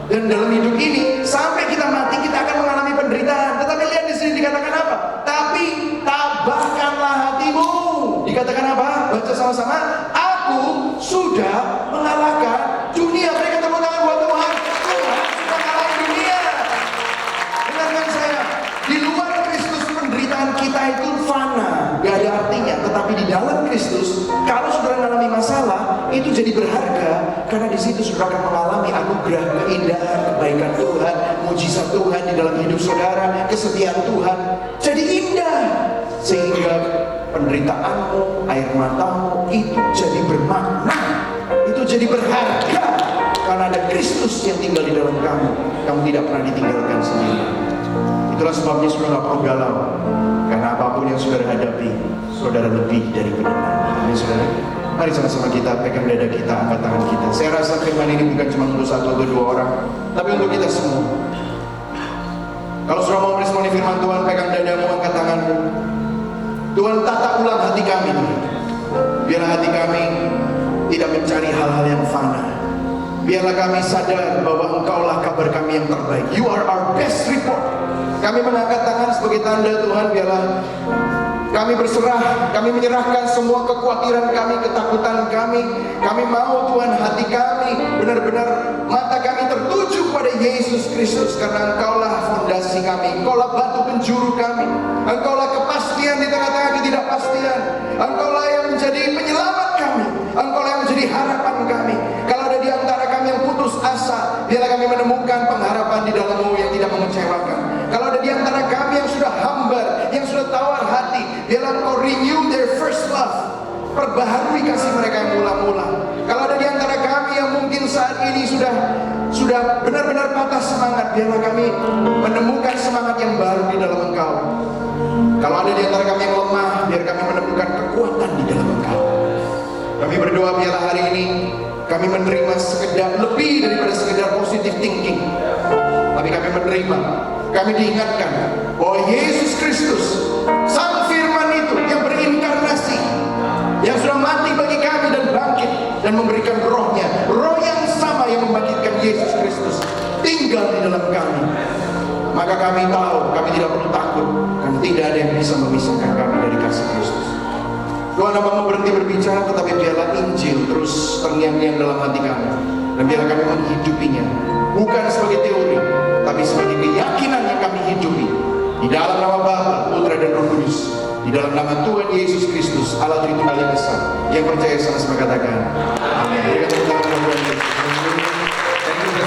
Dan dalam hidup ini, sampai kita mati, kita akan mengalami penderitaan. Tetapi lihat di sini dikatakan apa? Tapi tabahkanlah hatimu. Dikatakan apa? Baca sama-sama. Aku sudah mengalahkan dunia. Berikan tepuk tangan buat Tuhan. Tuhan sudah mengalahkan dunia. Dengarkan saya. Di luar Kristus penderitaan kita itu fana, gak ada artinya. Tetapi di dalam Kristus, kalau saudara mengalami masalah, itu jadi berharga. Karena di situ saudara akan mengalami anugerah, keindahan, kebaikan Tuhan, mujizat Tuhan di dalam hidup saudara, kesetiaan Tuhan. Jadi indah. Sehingga penderitaanmu, air matamu itu jadi bermakna, itu jadi berharga, karena ada Kristus yang tinggal di dalam kamu. Kamu tidak pernah ditinggalkan sendiri. Itulah sebabnya saudara gak perlu galau, karena apapun yang saudara hadapi, saudara lebih dari pemenang. Amin saudara. Mari sama-sama kita pegang dada kita, angkat tangan kita. Saya rasa firman ini bukan cuma untuk 1 atau 2 orang, tapi untuk kita semua. Kalau sudah mau meresponi firman Tuhan, pegang dadamu, angkat tanganmu. Tuhan, tata ulang hati kami. Biarlah hati kami tidak mencari hal-hal yang fana. Biarlah kami sadar bahwa Engkaulah kabar kami yang terbaik. You are our best report. Kami mengangkat tangan sebagai tanda, Tuhan. Biarlah kami berserah, kami menyerahkan semua kekhawatiran kami, ketakutan kami. Kami mau, Tuhan, hati kami benar-benar, mata kami tertuju kepada Yesus Kristus. Karena Engkaulah fondasi kami, Engkaulah batu penjuru kami, Engkaulah kepastian di tengah-tengah ketidakpastian, Engkaulah yang menjadi penyelamat kami, Engkaulah yang menjadi harapan kami. Kalau ada di antara kami yang putus asa, biarlah kami menemukan pengharapan di dalam-Mu yang tidak mengecewakan. Kalau ada di antara kami yang sudah hambar, yang sudah tawar hati, biarlah Engkau renew their first love. Perbaharui kasih mereka yang mula-mula. Kalau ada di antara kami yang mungkin saat ini sudah benar-benar patah semangat, biarlah kami menemukan semangat yang baru di dalam Engkau. Kalau ada di antara kami yang lemah, biar kami menemukan kekuatan di dalam Engkau. Kami berdoa biarlah hari ini kami menerima sekedar lebih daripada sekedar positive thinking. Tapi kami menerima, kami diingatkan bahwa Yesus Kristus, Sang Firman itu yang berinkarnasi, yang sudah mati bagi kami dan bangkit dan memberikan rohnya, roh yang sama yang membangkitkan Yesus Kristus, tinggal di dalam kami. Maka kami tahu, kami tidak perlu takut, karena tidak ada yang bisa memisahkan kami dari kasih Kristus. Tuhan, Abang berhenti berbicara, tetapi biarlah Injil terus terngiang-ngiang dalam hati kami, dan biarlah kami menghidupinya, bukan sebagai teori, tapi sebagai keyakinan yang kami hidupi. Di dalam nama Bapa, Putra dan Roh Kudus, di dalam nama Tuhan Yesus Kristus, Allah Tritunggal yang Esa, yang percaya sama-sama katakan amin.